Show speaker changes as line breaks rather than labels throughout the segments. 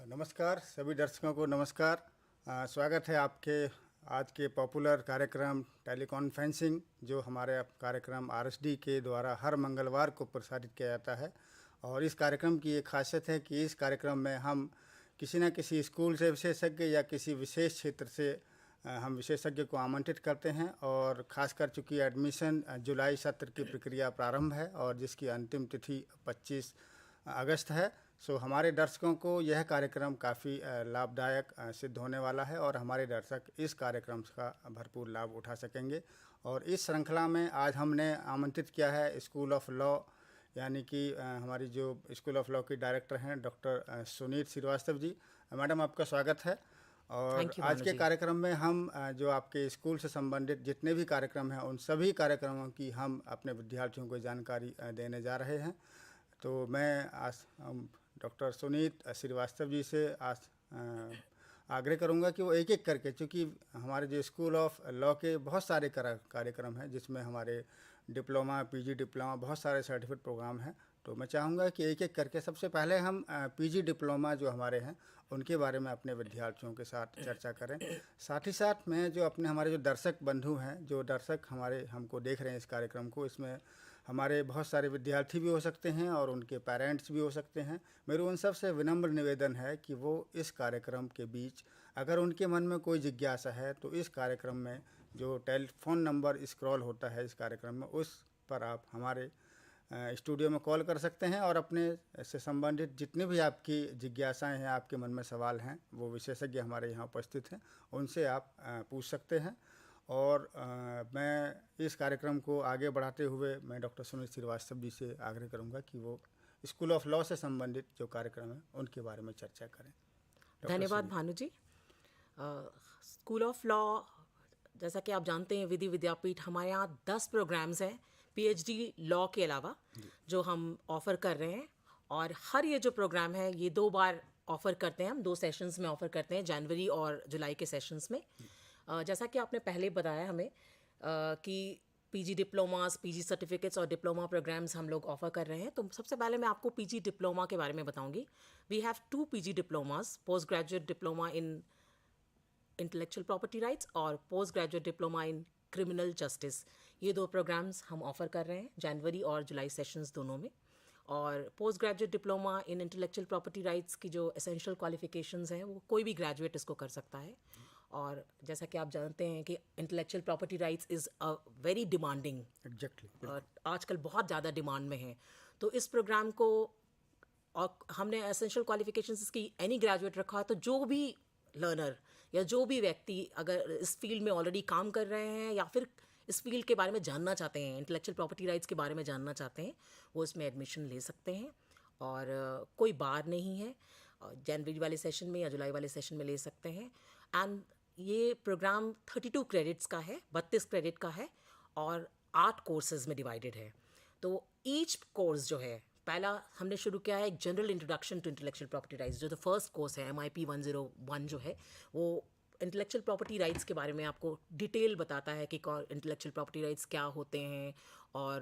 नमस्कार सभी दर्शकों को नमस्कार। स्वागत है आपके आज के पॉपुलर कार्यक्रम टेलीकॉन्फ्रेंसिंग, जो हमारे कार्यक्रम आरएसडी के द्वारा हर मंगलवार को प्रसारित किया जाता है। और इस कार्यक्रम की एक खासियत है कि इस कार्यक्रम में हम किसी न किसी स्कूल से विशेषज्ञ या किसी विशेष क्षेत्र से हम विशेषज्ञ को आमंत्रित करते हैं। और खासकर चूँकि एडमिशन जुलाई सत्र की प्रक्रिया प्रारंभ है और जिसकी अंतिम तिथि 25 अगस्त है, सो हमारे दर्शकों को यह कार्यक्रम काफ़ी लाभदायक सिद्ध होने वाला है और हमारे दर्शक इस कार्यक्रम का भरपूर लाभ उठा सकेंगे। और इस श्रृंखला में आज हमने आमंत्रित किया है स्कूल ऑफ लॉ, यानी कि हमारी जो स्कूल ऑफ लॉ की डायरेक्टर हैं डॉक्टर सुनीत श्रीवास्तव जी। मैडम, आपका स्वागत है। और आज के कार्यक्रम में हम जो आपके स्कूल से संबंधित जितने भी कार्यक्रम हैं उन सभी कार्यक्रमों की हम अपने विद्यार्थियों को जानकारी देने जा रहे हैं। तो मैं आज डॉक्टर सुनीत श्रीवास्तव जी से आग्रह करूंगा कि वो एक एक करके, चूँकि हमारे जो स्कूल ऑफ लॉ के बहुत सारे कार्यक्रम हैं जिसमें हमारे डिप्लोमा, पीजी डिप्लोमा, बहुत सारे सर्टिफिकेट प्रोग्राम हैं, तो मैं चाहूँगा कि एक एक करके सबसे पहले हम पीजी डिप्लोमा जो हमारे हैं उनके बारे में अपने विद्यार्थियों के साथ चर्चा करें। साथ ही साथ मैं जो हमारे जो दर्शक बंधु हैं, जो दर्शक हमारे हमको देख रहे हैं इस कार्यक्रम को, इसमें हमारे बहुत सारे विद्यार्थी भी हो सकते हैं और उनके पेरेंट्स भी हो सकते हैं। मेरे उन सब से विनम्र निवेदन है कि वो इस कार्यक्रम के बीच अगर उनके मन में कोई जिज्ञासा है तो इस कार्यक्रम में जो टेलीफोन नंबर स्क्रॉल होता है इस कार्यक्रम में, उस पर आप हमारे स्टूडियो में कॉल कर सकते हैं और अपने से संबंधित जितने भी आपकी जिज्ञासाएं हैं, आपके मन में सवाल हैं, वो विशेषज्ञ हमारे यहाँ उपस्थित हैं, उनसे आप पूछ सकते हैं। और मैं इस कार्यक्रम को आगे बढ़ाते हुए मैं डॉक्टर सुनील श्रीवास्तव जी से आग्रह करूंगा कि वो स्कूल ऑफ लॉ से संबंधित जो कार्यक्रम है उनके बारे में चर्चा करें।
धन्यवाद भानु जी। स्कूल ऑफ लॉ, जैसा कि आप जानते हैं, विधि विद्यापीठ, हमारे यहाँ 10 प्रोग्राम्स हैं पीएचडी लॉ के अलावा जो हम ऑफ़र कर रहे हैं। और हर ये जो प्रोग्राम है ये 2 बार ऑफ़र करते हैं, हम 2 सेशंस में ऑफ़र करते हैं, जनवरी और जुलाई के सेशंस में। जैसा कि आपने पहले बताया हमें कि पीजी डिप्लोमास, पीजी सर्टिफिकेट्स और डिप्लोमा प्रोग्राम्स हम लोग ऑफ़र कर रहे हैं। तो सबसे पहले मैं आपको पीजी डिप्लोमा के बारे में बताऊंगी। We have 2 PG diplomas, post graduate diploma in intellectual property rights और post graduate diploma in criminal justice. ये 2 प्रोग्राम्स हम ऑफ़र कर रहे हैं जनवरी और जुलाई सेशंस दोनों में। और post graduate diploma in intellectual property rights की जो एसेंशियल क्वालिफिकेशंस हैं वो कोई भी ग्रेजुएट इसको कर सकता है। और जैसा कि आप जानते हैं कि intellectual property rights is a very demanding, आजकल बहुत ज़्यादा डिमांड में है। तो इस प्रोग्राम को, और हमने एसेंशियल क्वालिफिकेशंस इसकी एनी ग्रेजुएट रखा है, तो जो भी लर्नर या जो भी व्यक्ति अगर इस फील्ड में ऑलरेडी काम कर रहे हैं या फिर इस फील्ड के बारे में जानना चाहते हैं, इंटेलेक्चुअल प्रॉपर्टी राइट्स के बारे में जानना चाहते हैं, वो इसमें एडमिशन ले सकते हैं। और कोई बार नहीं है, जनवरी वाले सेशन में या जुलाई वाले सेशन में ले सकते हैं। एंड ये प्रोग्राम 32 क्रेडिट्स का है, 32 क्रेडिट का है और 8 कोर्सेज में डिवाइडेड है। तो ईच कोर्स जो है, पहला हमने शुरू किया है एक general introduction to intellectual property rights, जो फर्स्ट कोर्स है MIP 101 जो है, वो इंटेलेक्चुअल प्रॉपर्टी राइट्स के बारे में आपको डिटेल बताता है कि इंटेलेक्चुअल प्रॉपर्टी राइट्स क्या होते हैं। और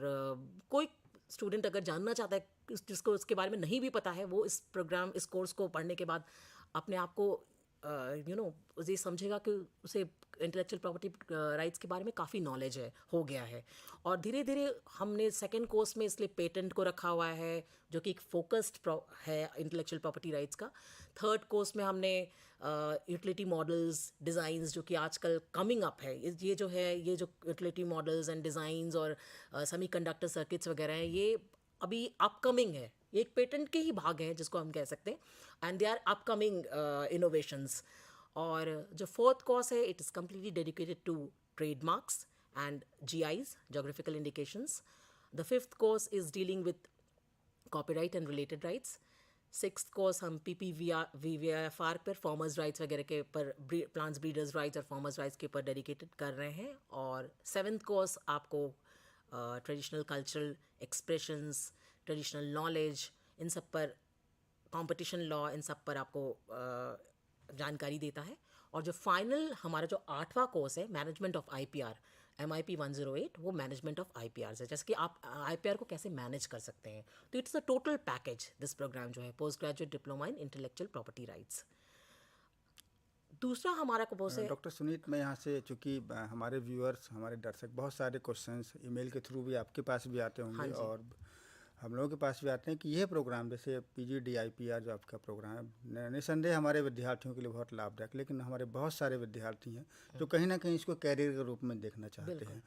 कोई स्टूडेंट अगर जानना चाहता है, जिसको उसके बारे में नहीं भी पता है, वो इस कोर्स को पढ़ने के बाद अपने आप को ये समझेगा कि उसे इंटेलेक्चुअल प्रॉपर्टी राइट्स के बारे में काफ़ी नॉलेज हो गया है। और धीरे धीरे हमने सेकेंड कोर्स में इसलिए पेटेंट को रखा हुआ है, जो कि एक फोकस्ड है इंटेलेक्चुअल प्रॉपर्टी राइट्स का। थर्ड कोर्स में हमने यूटिलिटी मॉडल्स, डिज़ाइंस, जो कि आजकल कमिंग अप है, ये जो यूटिलिटी मॉडल्स एंड डिज़ाइंस और सेमीकंडक्टर सर्किट्स वगैरह हैं, ये अभी अपकमिंग है। ये एक पेटेंट के ही भाग हैं जिसको हम कह सकते हैं, and they are upcoming innovations. और जो फोर्थ कोर्स है, it is completely dedicated to trademarks and GIs, geographical indications. The fifth course is dealing with copyright and related rights. Sixth course हम PPVFR पर, फार्मर्स राइट्स वगैरह के पर, plants breeders rights और farmers rights के ऊपर dedicated कर रहे हैं। और सेवेंथ कोर्स आपको traditional cultural expressions, traditional knowledge, इन सब पर, कंपटीशन लॉ, इन सब पर आपको जानकारी देता है। और जो फाइनल हमारा जो 8वां कोर्स है, मैनेजमेंट ऑफ IPR, MIP 108 वो मैनेजमेंट ऑफ IPRs है, जैसे कि आप IPR को कैसे मैनेज कर सकते हैं। तो it's a total package this programme जो है, post graduate diploma in intellectual property rights. दूसरा हमारा कोर्स है।
डॉक्टर सुनीत, मैं यहाँ से चूँकि हमारे व्यूअर्स, हमारे दर्शक बहुत सारे क्वेश्चंस ईमेल के थ्रू भी आपके पास भी आते होंगे,
हाँ
और हम लोगों के पास भी आते हैं कि यह प्रोग्राम जैसे PGDIPR जो आपका प्रोग्राम है, निसंदेह हमारे विद्यार्थियों के लिए बहुत लाभदायक, लेकिन हमारे बहुत सारे विद्यार्थी हैं जो कहीं ना कहीं इसको कैरियर के रूप में देखना चाहते हैं।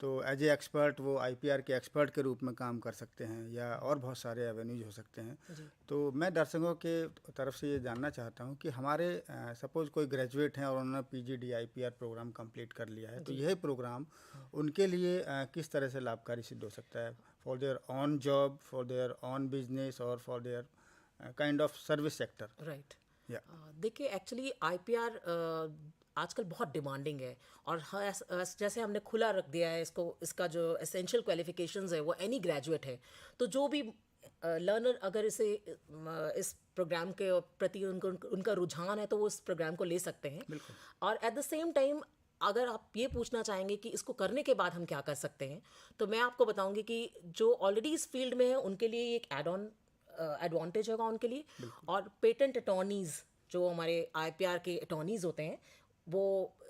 तो एज ए एक्सपर्ट वो IPR के एक्सपर्ट के रूप में काम कर सकते हैं, या और बहुत सारे एवेन्यूज हो सकते हैं। तो मैं दर्शकों के तरफ से ये जानना चाहता हूँ कि हमारे सपोज़ कोई ग्रेजुएट हैं और उन्होंने PGDIPR प्रोग्राम कंप्लीट कर लिया है, तो यह प्रोग्राम उनके लिए किस तरह से लाभकारी सिद्ध हो सकता है, for their own job, for their own business, और for their kind of service sector?
Right. देखिए, एक्चुअली IPR आजकल बहुत डिमांडिंग है, और जैसे हमने खुला रख दिया है इसको, इसका जो एसेंशियल क्वालिफिकेशंस है वो एनी ग्रेजुएट है। तो जो भी लर्नर अगर इस प्रोग्राम के प्रति उनका रुझान है तो वो इस प्रोग्राम को ले सकते हैं। और एट द सेम टाइम अगर आप ये पूछना चाहेंगे कि इसको करने के बाद हम क्या कर सकते हैं, तो मैं आपको बताऊंगी कि जो ऑलरेडी इस फील्ड में है उनके लिए एक एड ऑन एडवांटेज होगा उनके लिए। और पेटेंट अटॉर्नीज जो हमारे IPR के अटॉर्नीज होते हैं वो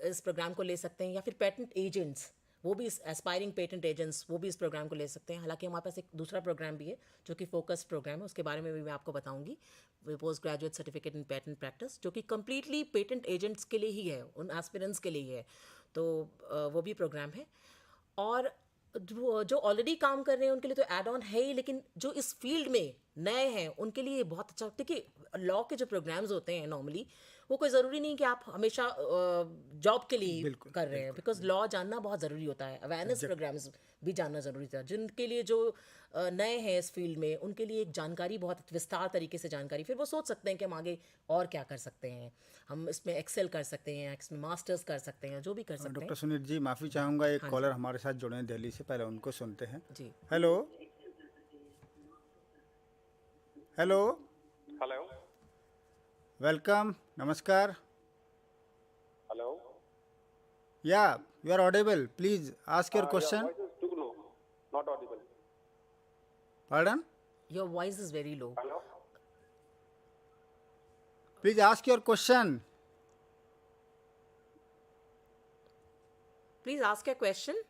इस प्रोग्राम को ले सकते हैं, या फिर पेटेंट एजेंट्स, वो भी एस्पायरिंग पेटेंट एजेंट्स वो भी इस प्रोग्राम को ले सकते हैं। हालांकि हमारे पास एक दूसरा प्रोग्राम भी है जो कि फोकस प्रोग्राम है, उसके बारे में भी मैं आपको बताऊंगी, पोस्ट ग्रेजुएट सर्टिफिकेट इन पेटेंट प्रैक्टिस, जो कि कम्प्लीटली पेटेंट एजेंट्स के लिए ही है, उन एस्पिरेंट्स के लिए ही है। तो वो भी प्रोग्राम है। और जो ऑलरेडी काम कर रहे हैं उनके लिए तो एड ऑन है ही, लेकिन जो इस फील्ड में नए हैं उनके लिए बहुत अच्छा। देखिए, लॉ के जो प्रोग्राम्स होते हैं नॉर्मली वो कोई ज़रूरी नहीं कि आप हमेशा जॉब के लिए कर रहे हैं, बिकॉज लॉ जानना बहुत ज़रूरी होता है। अवेयरनेस प्रोग्राम्स भी जानना ज़रूरी था। जिनके लिए जो नए हैं इस फील्ड में उनके लिए एक जानकारी, बहुत विस्तार तरीके से जानकारी, फिर वो सोच सकते हैं कि हम आगे और क्या कर सकते हैं, हम इसमें एक्सेल कर सकते हैं, इसमें मास्टर्स कर सकते हैं, जो भी कर सकते हैं।
डॉक्टर सुनीत जी, माफ़ी चाहूँगा, एक कॉलर हमारे साथ जुड़े हैं दिल्ली से, पहले उनको सुनते हैं।
जी,
हेलो हेलो
हेलो
वेलकम, नमस्कार।
Hello
yeah you are audible, please ask your question.
Voice is too low, not audible.
Pardon?
Your voice is very low.
Hello
please ask your question.
Please ask your question.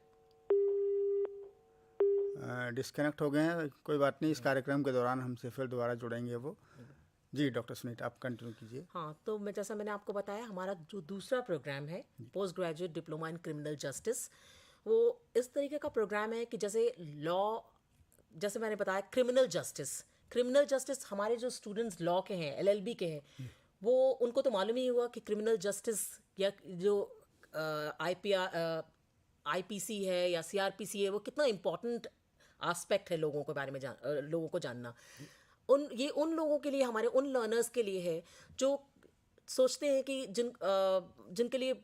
Disconnect हो गए हैं, कोई बात नहीं, इस कार्यक्रम के दौरान हमसे फिर दोबारा जुड़ेंगे वो। जी डॉक्टर सुनीत, आप कंटिन्यू कीजिए।
हाँ, तो जैसा मैंने आपको बताया, हमारा जो दूसरा प्रोग्राम है post graduate diploma in criminal justice, वो इस तरीके का प्रोग्राम है कि जैसे लॉ, जैसे मैंने बताया क्रिमिनल जस्टिस हमारे जो स्टूडेंट्स लॉ के हैं, LLB के हैं, वो उनको तो मालूम ही हुआ कि क्रिमिनल जस्टिस या जो IPC है या CRPC है, वो कितना इम्पोर्टेंट एस्पेक्ट है लोगों के बारे में लोगों को जानना। उन लोगों के लिए, हमारे उन लर्नर्स के लिए है जो सोचते हैं कि जिनके लिए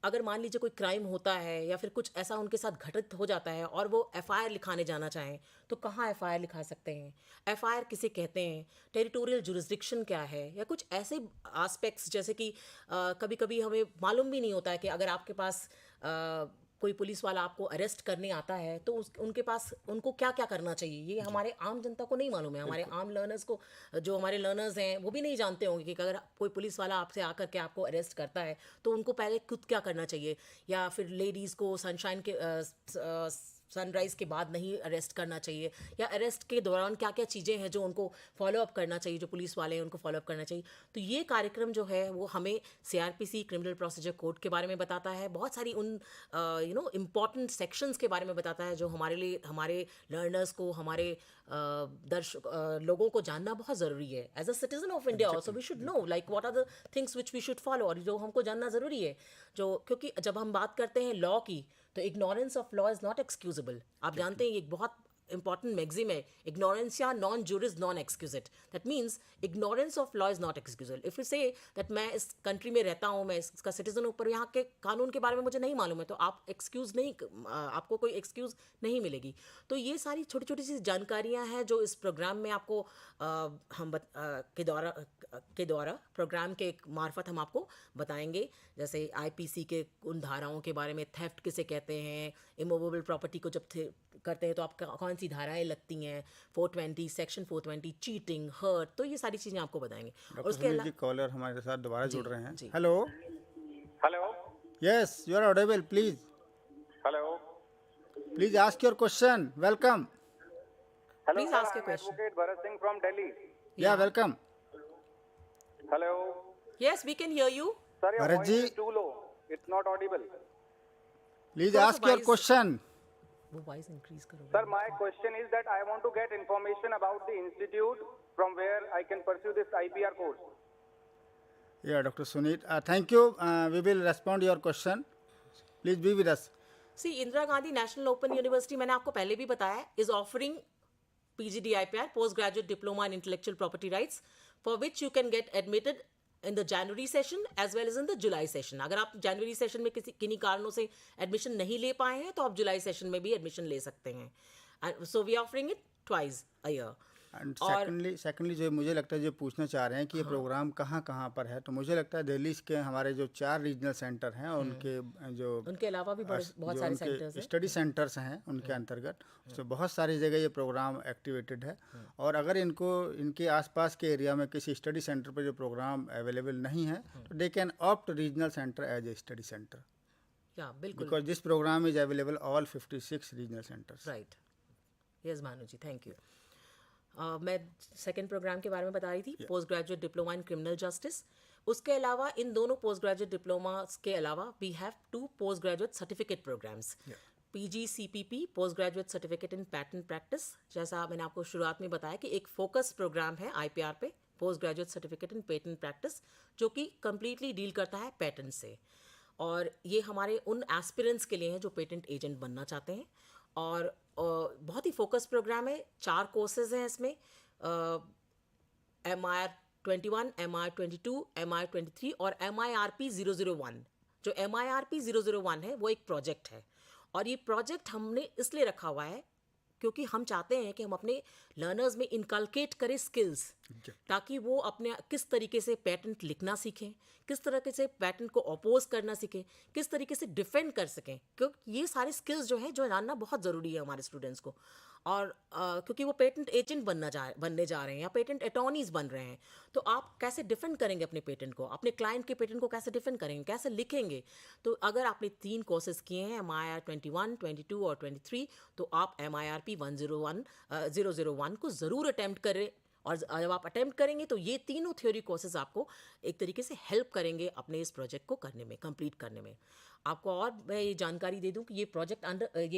अगर मान लीजिए कोई क्राइम होता है या फिर कुछ ऐसा उनके साथ घटित हो जाता है और वो FIR लिखाने जाना चाहें, तो कहाँ FIR लिखा सकते हैं, FIR किसे कहते हैं, टेरिटोरियल जुरिस्डिक्शन क्या है, या कुछ ऐसे एस्पेक्ट्स जैसे कि कभी कभी हमें मालूम भी नहीं होता है कि अगर आपके पास कोई पुलिस वाला आपको अरेस्ट करने आता है तो उनके पास उनको क्या क्या करना चाहिए, ये हमारे आम जनता को नहीं मालूम है। हमारे आम लर्नर्स को, जो हमारे लर्नर्स हैं, वो भी नहीं जानते होंगे कि अगर कोई पुलिस वाला आपसे आकर के आपको अरेस्ट करता है तो उनको पहले खुद क्या करना चाहिए, या फिर लेडीज़ को सनराइज़ के बाद नहीं अरेस्ट करना चाहिए, या अरेस्ट के दौरान क्या क्या चीज़ें हैं जो उनको फॉलोअप करना चाहिए, जो पुलिस वाले हैं उनको फॉलोअप करना चाहिए। तो ये कार्यक्रम जो है वो हमें CRPC क्रिमिनल प्रोसीजर कोड के बारे में बताता है, बहुत सारी उन इम्पॉर्टेंट सेक्शंस के बारे में बताता है जो हमारे लिए, हमारे लर्नर्स को, हमारे लोगों को जानना बहुत ज़रूरी है। As a citizen of India also we should know like what are the things which we should follow, और जो हमको जानना ज़रूरी है। क्योंकि जब हम बात करते हैं लॉ की, तो ignorance of law is not excusable. आप जानते हैं ये एक बहुत important maxim है, ignorantia non juris non excusat. That means ignorance of law is not excusable. If you say that मैं इस कंट्री में रहता हूँ, मैं इसका सिटीजन हूँ, पर यहाँ के कानून के बारे में मुझे नहीं मालूम है, तो आप एक्सक्यूज़ नहीं, आपको कोई एक्सक्यूज़ नहीं मिलेगी. तो ये सारी छोटी छोटी सी जानकारियाँ हैं जो इस प्रोग्राम में आपको के द्वारा प्रोग्राम के मार्फत हम आपको बताएंगे. जैसे आईपीसी के उन धाराओं के बारे में, थेफ्ट किसे कहते हैं, इमूवेबल प्रॉपर्टी को जब करते हैं तो आप कौन सी धाराएं लगती हैं, 420 सेक्शन 420, चीटिंग, हर्ट, तो ये सारी चीज़ें आपको बताएंगे. और उसके अलावा
कॉलर हमारे साथ दोबारा जुड़ रहे हैं. Hello.
Hello.
Yes, you are audible. Please
hello.
Ask your question. Welcome.
Hello,
Please
sir,
ask your
I'm
question.
Advocate Bharat Singh from Delhi.
या welcome.
Hello.
yes, we can hear you.
Sir, your
Bharat
voice
ji.
is too low. It's not audible.
Please
Sir,
ask your
wise-
question.
वो voice increase करो.
Sir, my question is that I want to get information about the institute from where I can pursue this IPR course.
Yeah doctor Sunit, thank you. We will respond your question. Please be with us.
See, Indira Gandhi national open university, मैंने आपको पहले भी बताया, is offering PGDIPR, post graduate diploma in intellectual property rights, for which you can get admitted in the January session as well as in the July session. अगर आप जनवरी session में किन्हीं कारणों से एडमिशन नहीं ले पाए हैं तो आप जुलाई सेशन में भी एडमिशन ले सकते हैं. So we offering it twice a year.
And secondly जो मुझे लगता है, जो पूछना चाह रहे हैं कि ये प्रोग्राम कहाँ कहाँ पर है, तो मुझे लगता है दिल्ली के हमारे जो 4 रीजनल सेंटर हैं,
उनके अलावा भी बहुत सारे सेंटर्स हैं,
स्टडी सेंटर्स हैं उनके अंतर्गत. तो बहुत सारी जगह ये प्रोग्राम एक्टिवेटेड है. और अगर इनके आसपास के एरिया में किसी स्टडी सेंटर पर जो प्रोग्राम अवेलेबल नहीं है, तो they can opt regional centre as a study centre,
yeah बिल्कुल,
because this programme is available all 56 regional centres.
Right. Yes Bhanu ji, thank you. मैं सेकेंड प्रोग्राम के बारे में बता रही थी, post graduate diploma in criminal justice. उसके अलावा इन दोनों पोस्ट ग्रेजुएट डिप्लोमास के अलावा we have 2 post graduate certificate programmes. PGCPP, post graduate certificate in patent practice. जैसा मैंने आपको शुरुआत में बताया कि एक फोकस प्रोग्राम है IPR पे, पोस्ट ग्रेजुएट सर्टिफिकेट इन पेटेंट प्रैक्टिस, जो कि कम्प्लीटली डील करता है पेटेंट से. और ये हमारे उन एस्पिरेंट्स के लिए हैं जो पेटेंट एजेंट बनना चाहते हैं. और बहुत ही फोकस प्रोग्राम है. 4 कोर्सेज हैं इसमें, MIR21, MIR22, MIR23 और MIRP 001. जो MIRP 001 है वो एक प्रोजेक्ट है, और ये प्रोजेक्ट हमने इसलिए रखा हुआ है क्योंकि हम चाहते हैं कि हम अपने लर्नर्स में इनकलकेट करें स्किल्स, ताकि वो अपने किस तरीके से पेटेंट लिखना सीखें, किस तरीके से पेटेंट को अपोज करना सीखें, किस तरीके से डिफेंड कर सकें. क्योंकि ये सारे स्किल्स जो हैं, जो जानना बहुत ज़रूरी है हमारे स्टूडेंट्स को. और क्योंकि वो पेटेंट एजेंट बनने जा रहे हैं या पेटेंट अटॉर्नीज बन रहे हैं, तो आप कैसे डिफेंड करेंगे अपने पेटेंट को, अपने क्लाइंट के पेटेंट को कैसे डिफेंड करेंगे, कैसे लिखेंगे. तो अगर आपने 3 कोर्सेज किए हैं, MIR21, 22 और 23, तो आप MIRP 001 को ज़रूर अटैम्प्ट करें. और जब आप अटैम्प्ट करेंगे तो ये तीनों थ्योरी कोर्सेज आपको एक तरीके से हेल्प करेंगे अपने इस प्रोजेक्ट को करने में, कंप्लीट करने में. आपको और मैं ये जानकारी दे दूं कि ये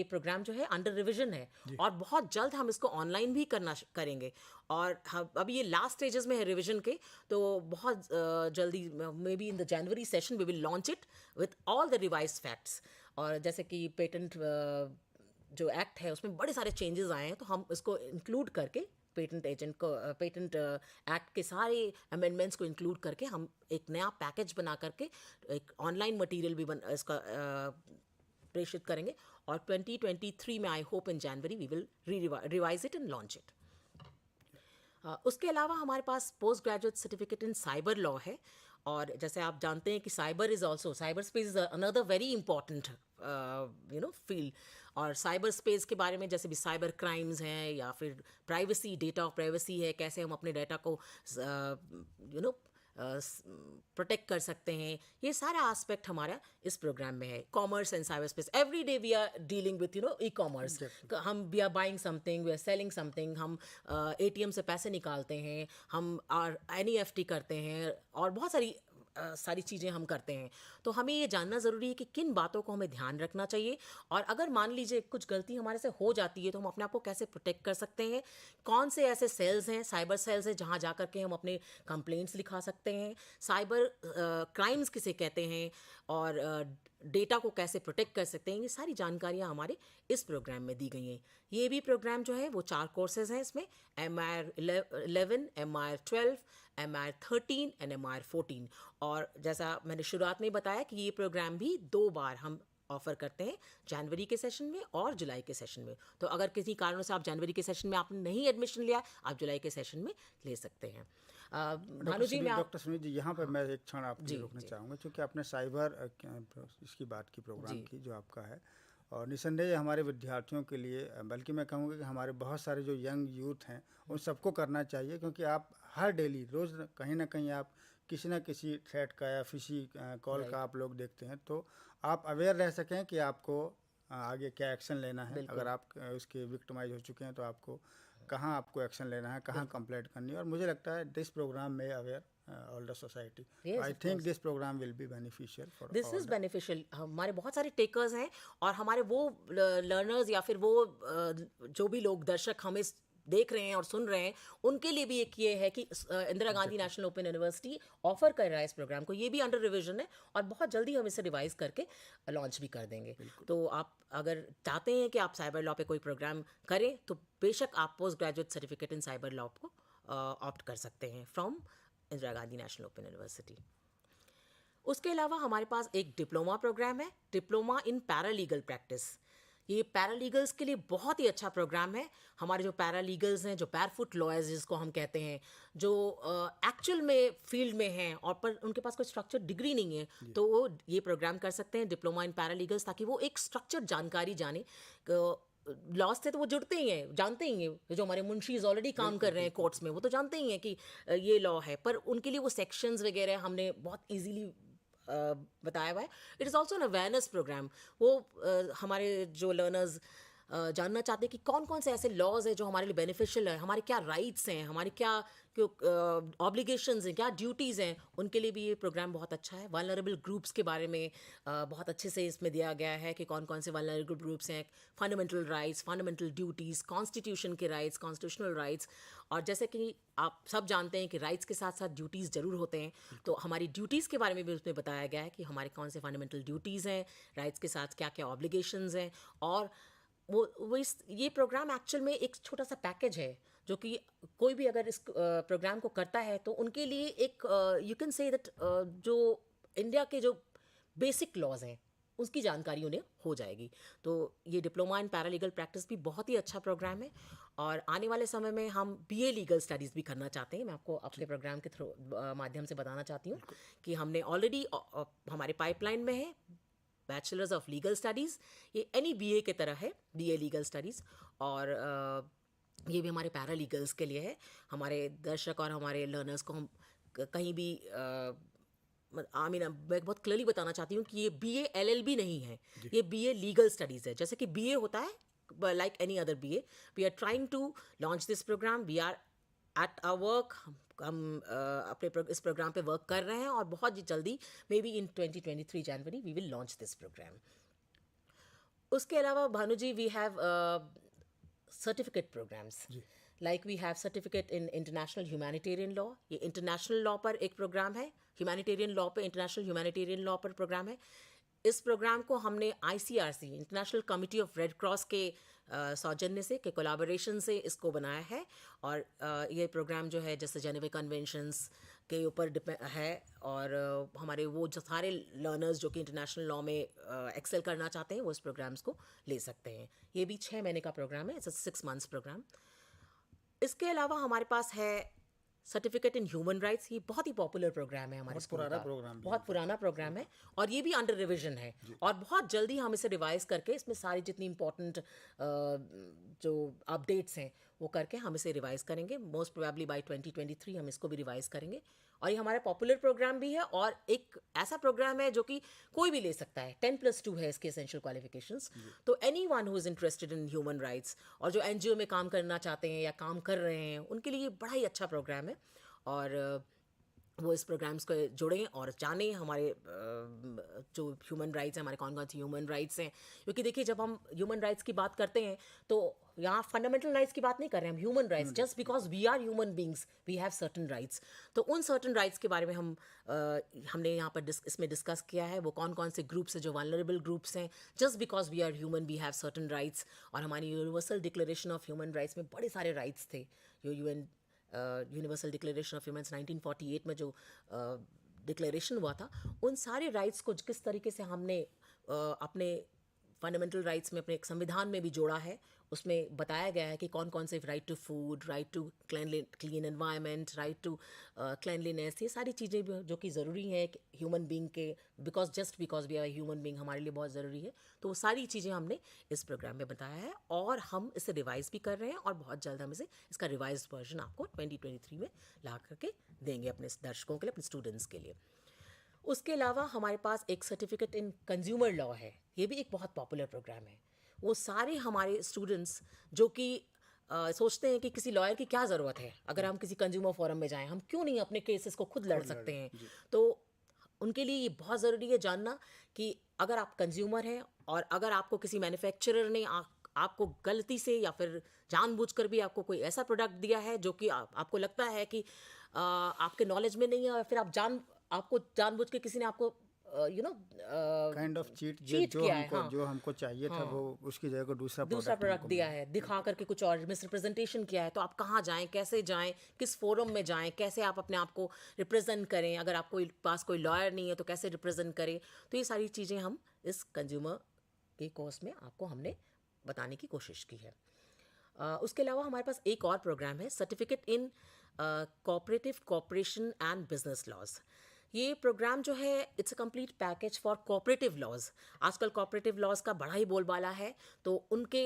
प्रोग्राम जो है अंडर रिवीजन है, और बहुत जल्द हम इसको ऑनलाइन भी करेंगे. और अभी ये लास्ट स्टेजेस में है रिवीजन के, तो बहुत जल्दी, may be in the January session we will launch it with all the revised facts. और जैसे कि पेटेंट जो एक्ट है उसमें बड़े सारे चेंजेस आए हैं, तो हम इसको इंक्लूड करके पेटेंट एक्ट के सारे अमेंडमेंट्स को इंक्लूड करके हम एक नया पैकेज बना करके एक ऑनलाइन मटेरियल भी इसका प्रेषित करेंगे. और 2023 में I hope in January we will revise it and launch it. उसके अलावा हमारे पास post graduate certificate in cyber law है. और जैसे आप जानते हैं कि cyber space is another very important field. और साइबर स्पेस के बारे में जैसे भी साइबर क्राइम्स हैं, या फिर प्राइवेसी, डेटा ऑफ प्राइवेसी है, कैसे हम अपने डाटा को प्रोटेक्ट कर सकते हैं, ये सारा एस्पेक्ट हमारा इस प्रोग्राम में है. Commerce and cyber space, every day we are dealing with e-commerce. हम we are buying something, we are selling something, हम ATM से पैसे निकालते हैं, हम NEFT करते हैं, और बहुत सारी चीज़ें हम करते हैं. तो हमें ये जानना ज़रूरी है कि किन बातों को हमें ध्यान रखना चाहिए, और अगर मान लीजिए कुछ गलती हमारे से हो जाती है तो हम अपने आप को कैसे प्रोटेक्ट कर सकते हैं. कौन से ऐसे सेल्स हैं, साइबर सेल्स हैं, जहाँ जा करके हम अपने कंप्लेंट्स लिखा सकते हैं. साइबर क्राइम्स किसे कहते हैं, और डेटा को कैसे प्रोटेक्ट कर सकते हैं, ये सारी जानकारियाँ हमारे इस प्रोग्राम में दी गई हैं। ये भी प्रोग्राम जो है वो 4 कोर्सेज हैं इसमें, MIR11, MIR12, MIR13 and MIR14। और जैसा मैंने शुरुआत में बताया कि ये प्रोग्राम भी 2 बार हम ऑफ़र करते हैं, जनवरी के सेशन में और जुलाई के सेशन में। तो अगर किसी कारणों से आप जनवरी के सेशन में आपने नहीं एडमिशन लिया, आप जुलाई के सेशन में ले सकते हैं। भानु जी, मैं
डॉक्टर सुनील जी, यहाँ पर मैं एक क्षण आपको रोकना चाहूँगा, क्योंकि आपने साइबर इसकी बात की, प्रोग्राम की जो आपका है, और निसंदेह हमारे विद्यार्थियों के लिए, बल्कि मैं कहूँगा कि हमारे बहुत सारे जो यंग यूथ हैं उन सबको करना चाहिए, क्योंकि आप हर डेली रोज़ कहीं ना कहीं आप किसी न किसी थ्रेट का या फिशी कॉल का आप लोग देखते हैं, तो आप अवेयर रह सकें कि आपको आगे क्या एक्शन लेना है। अगर आप उसके विक्टिमाइज हो चुके हैं तो आपको कहाँ आपको एक्शन लेना है, कहाँ कंप्लेंट करनी है। और मुझे लगता है दिस प्रोग्राम में aware all the society. I think this programme will be beneficial for
this is beneficial. हमारे बहुत सारे टेकर्स हैं और हमारे वो लर्नर्स या फिर वो जो भी लोग दर्शक हमें देख रहे हैं और सुन रहे हैं, उनके लिए भी एक ये है कि Indira Gandhi national open university offer कर रहा है इस प्रोग्राम को। ये भी अंडर रिविजन है और बहुत जल्दी हम इसे रिवाइज करके लॉन्च भी कर देंगे। तो आप अगर चाहते हैं कि आप साइबर लॉ पे कोई प्रोग्राम करें तो बेशक आप post graduate certificate in cyber law को ऑप्ट कर सकते हैं from Indira Gandhi national open university. उसके अलावा हमारे पास एक डिप्लोमा प्रोग्राम है, डिप्लोमा इन पैरालीगल प्रैक्टिस। ये पैरालीगल्स के लिए बहुत ही अच्छा प्रोग्राम है। हमारे जो पैरालीगल्स हैं, जो बैरफुट लॉयर्स जिसको हम कहते हैं, जो एक्चुअल में फील्ड में हैं और पर उनके पास कोई स्ट्रक्चर डिग्री नहीं है, तो वो ये प्रोग्राम कर सकते हैं, डिप्लोमा इन पैरालीगल्स, ताकि वो एक स्ट्रक्चर जानकारी जाने। लॉस से तो वो जुड़ते ही हैं, जानते ही हैं। जो हमारे मुंशीज ऑलरेडी काम कर रहे हैं कोर्ट्स में, वो तो जानते ही हैं कि ये लॉ है, पर उनके लिए वो सेक्शंस वगैरह हमने बहुत ईजीली बताया हुआ है। It is also an awareness programme. वो हमारे जो लर्नर्स जानना चाहते हैं कि कौन कौन से ऐसे लॉज हैं जो हमारे लिए बेनिफिशियल है, हमारे क्या राइट्स हैं, हमारे क्या ऑब्लिगेशंस हैं, क्या ड्यूटीज़ हैं, उनके लिए भी ये प्रोग्राम बहुत अच्छा है। वल्नरेबल ग्रुप्स के बारे में बहुत अच्छे से इसमें दिया गया है कि कौन कौन से वल्नरेबल ग्रुप्स हैं, fundamental rights, fundamental duties, constitution के राइट्स, कॉन्स्टिट्यूशनल राइट्स। और जैसे कि आप सब जानते हैं कि राइट्स के साथ साथ ड्यूटीज़ ज़रूर होते हैं, तो हमारी ड्यूटीज़ के बारे में भी उसमें बताया गया है कि हमारे कौन से फंडामेंटल ड्यूटीज़ हैं, राइट्स के साथ क्या क्या ऑब्लिगेशंस हैं। और ये प्रोग्राम एक्चुअल में एक छोटा सा पैकेज है जो कि कोई भी अगर इस प्रोग्राम को करता है तो उनके लिए एक यू कैन से दैट जो इंडिया के जो बेसिक लॉज हैं उसकी जानकारी उन्हें हो जाएगी। तो ये डिप्लोमा इन पैरालीगल प्रैक्टिस भी बहुत ही अच्छा प्रोग्राम है। और आने वाले समय में हम BA लीगल स्टडीज़ भी करना चाहते हैं। मैं आपको अपने प्रोग्राम के थ्रू माध्यम से बताना चाहती हूँ कि हमने ऑलरेडी हमारे पाइपलाइन में है बैचलर्स ऑफ लीगल स्टडीज़। ये एनी BA के तरह है, BA लीगल स्टडीज़। और ये भी हमारे पैरालीगल्स के लिए है। हमारे दर्शक और हमारे लर्नर्स को हम कहीं भी मैं बहुत क्लियरली बताना चाहती हूँ कि ये BA LLB नहीं है, ये BA लीगल स्टडीज़ है। जैसे कि BA होता है like any other BA। We are trying to launch this programme, we are at our work. हम अपने इस प्रोग्राम पे वर्क कर रहे हैं और बहुत जल्दी may be in 2023 January we will launch this programme. उसके अलावा Bhanu ji, we have certificate programmes, like we have certificate in international humanitarian law. ये इंटरनेशनल लॉ पर एक प्रोग्राम है, ह्यूमैनिटेरियन लॉ पे, इंटरनेशनल ह्यूमैनिटेरियन लॉ पर प्रोग्राम है। इस प्रोग्राम को हमने ICRC, International Committee of Red Cross के सौजन्य से, के कोलाबोरेशन से इसको बनाया है। और ये प्रोग्राम जो है जैसे जेनेवा कन्वेंशंस के ऊपर है। और हमारे वो जो सारे लर्नर्स जो कि इंटरनेशनल लॉ में एक्सेल करना चाहते हैं वो इस प्रोग्राम्स को ले सकते हैं। ये भी 6 महीने का प्रोग्राम है, इट्स 6 मंथ्स प्रोग्राम। इसके अलावा हमारे पास है सर्टिफिकेट इन ह्यूमन राइट्स। ये बहुत ही पॉपुलर प्रोग्राम है हमारे स्कूल का, बहुत पुराना प्रोग्राम है और ये भी अंडर रिविजन है। और बहुत जल्दी हम इसे रिवाइज करके इसमें सारी जितनी इंपॉर्टेंट जो अपडेट्स हैं वो करके हम इसे रिवाइज करेंगे। मोस्ट प्रोबेबली बाय 2023 हम इसको भी रिवाइज करेंगे। और ये हमारा पॉपुलर प्रोग्राम भी है और एक ऐसा प्रोग्राम है जो कि कोई भी ले सकता है। 10+2 है इसके एसेंशियल क्वालिफिकेशंस। तो anyone who is interested in human rights और जो NGO में काम करना चाहते हैं या काम कर रहे हैं उनके लिए ये बड़ा ही अच्छा प्रोग्राम है। और वो इस प्रोग्राम्स को जुड़ें और जानें हमारे जो ह्यूमन राइट्स हैं, हमारे कौन कौन से ह्यूमन राइट्स हैं। क्योंकि देखिए, जब हम ह्यूमन राइट्स की बात करते हैं तो यहाँ फंडामेंटल राइट्स की बात नहीं कर रहे हैं हम, human rights. Just because we are human beings we have certain rights. तो उन सर्टन राइट्स के बारे में हमने यहाँ पर इसमें डिस्कस किया है। वो कौन कौन से ग्रुप्स हैं जो वल्नरेबल ग्रुप्स हैं। Just because we are human we have certain rights. और हमारी universal declaration of human rights में बड़े सारे राइट्स थे। जो यूनिवर्सल डिक्लेरेशन ऑफ ह्यूमन्स 1948 में जो डिक्लेरेशन हुआ था, उन सारे राइट्स को किस तरीके से हमने अपने फंडामेंटल राइट्स में, अपने एक संविधान में भी जोड़ा है। उसमें बताया गया है कि कौन कौन से right to food, right to clean environment, right to cleanliness, ये सारी चीज़ें जो कि ज़रूरी हैं एक ह्यूमन बींग के, just because we are human being हमारे लिए बहुत ज़रूरी है। तो वो सारी चीज़ें हमने इस प्रोग्राम में बताया है और हम इसे रिवाइज़ भी कर रहे हैं और बहुत जल्द हम इसे इसका रिवाइज वर्जन आपको 2023 में ला करके देंगे अपने दर्शकों के लिए, अपने स्टूडेंट्स के लिए। उसके अलावा हमारे पास एक सर्टिफिकेट इन कंज्यूमर लॉ है। ये भी एक बहुत पॉपुलर प्रोग्राम है। वो सारे हमारे स्टूडेंट्स जो कि सोचते हैं कि किसी लॉयर की क्या ज़रूरत है, अगर हम किसी कंज्यूमर फोरम में जाएं, हम क्यों नहीं अपने केसेस को खुद लड़ सकते हैं। तो उनके लिए ये बहुत ज़रूरी है जानना कि अगर आप कंज्यूमर हैं और अगर आपको किसी मैन्युफैक्चरर ने आपको गलती से या फिर जानबूझकर भी आपको कोई ऐसा प्रोडक्ट दिया है जो कि आपको लगता है कि आपके नॉलेज में नहीं है, और फिर आपको जानबूझ के किसी ने आपको
काइंड ऑफ चीट जो हमको चाहिए था वो उसकी जगह को दूसरा
प्रोडक्ट दिया है, दिखा करके कुछ और मिसरिप्रेजेंटेशन किया है, तो आप कहाँ जाएं, कैसे जाएं, किस फोरम में जाएं, कैसे आप अपने आप को रिप्रेजेंट करें, अगर आपको पास कोई लॉयर नहीं है तो कैसे रिप्रेजेंट करें। तो ये सारी चीज़ें हम इस कंज्यूमर के कोर्स में आपको हमने बताने की कोशिश की है। उसके अलावा हमारे पास एक और प्रोग्राम है, certificate in cooperative cooperation and business laws. ये प्रोग्राम जो है it's a complete package for cooperative laws. आजकल कोऑपरेटिव लॉज का बड़ा ही बोलबाला है, तो उनके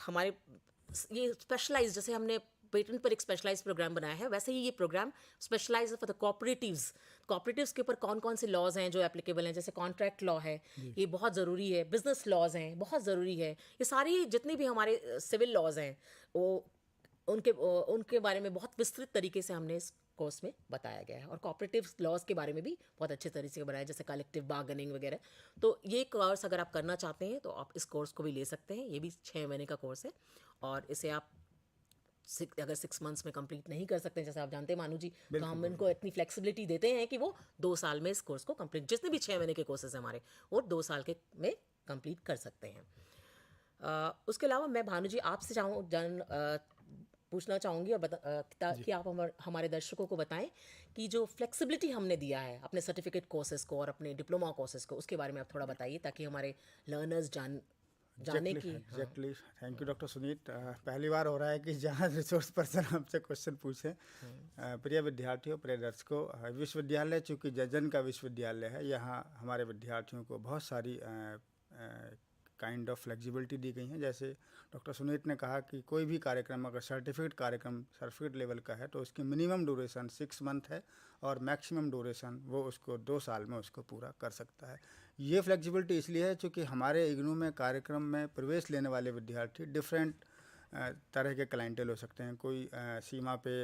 हमारे ये स्पेशलाइज, जैसे हमने पेटेंट पर एक स्पेशलाइज प्रोग्राम बनाया है, वैसे ही ये programme specialise for the cooperatives के ऊपर कौन कौन से लॉज हैं जो एप्लीकेबल हैं। जैसे कॉन्ट्रैक्ट लॉ है, ये बहुत ज़रूरी है। बिजनेस लॉज हैं, बहुत ज़रूरी है। ये सारी जितने भी हमारे सिविल लॉज हैं वो उनके बारे में बहुत विस्तृत तरीके से हमने इस कोर्स में बताया गया है। और कोऑपरेटिव लॉज के बारे में भी बहुत अच्छे तरीके से बनाया, जैसे कलेक्टिव बार्गेनिंग वगैरह। तो ये कोर्स अगर आप करना चाहते हैं तो आप इस कोर्स को भी ले सकते हैं। ये भी 6 महीने का कोर्स है और इसे आप अगर 6 मंथ्स में कंप्लीट नहीं कर सकते, जैसे आप जानते हैं मानू जी, तो हम इनको इतनी फ्लेक्सिबिलिटी देते हैं कि वो 2 साल में इस कोर्स को कंप्लीट, जितने भी 6 महीने के कोर्सेज हैं हमारे, वो 2 साल के में कंप्लीट कर सकते हैं। उसके अलावा मैं भानु जी आपसे पूछना चाहूँगी और कि आप हमारे दर्शकों को बताएं कि जो फ्लेक्सिबिलिटी हमने दिया है अपने सर्टिफिकेट कोर्सेज को और अपने डिप्लोमा कोर्सेज को, उसके बारे में आप थोड़ा बताइए ताकि हमारे लर्नर्स जाने की।
Exactly, thank you doctor Sunit. पहली बार हो रहा है कि जहाँ रिसोर्स पर्सन हमसे क्वेश्चन पूछे। प्रिय विद्यार्थियों, प्रिय दर्शकों, विश्वविद्यालय चूँकि जजन का विश्वविद्यालय है, यहाँ हमारे विद्यार्थियों को बहुत सारी काइंड ऑफ फ्लेक्सिबिलिटी दी गई हैं। जैसे डॉक्टर सुनीत ने कहा कि कोई भी कार्यक्रम अगर सर्टिफिकेट लेवल का है तो उसकी मिनिमम ड्यूरेशन 6 मंथ है और मैक्सिमम ड्यूरेशन वो उसको 2 साल में उसको पूरा कर सकता है। ये फ्लेक्सिबिलिटी इसलिए है क्योंकि हमारे इग्नू में कार्यक्रम में प्रवेश लेने वाले विद्यार्थी डिफरेंट तरह के क्लाइंटेल हो सकते हैं। कोई सीमा पे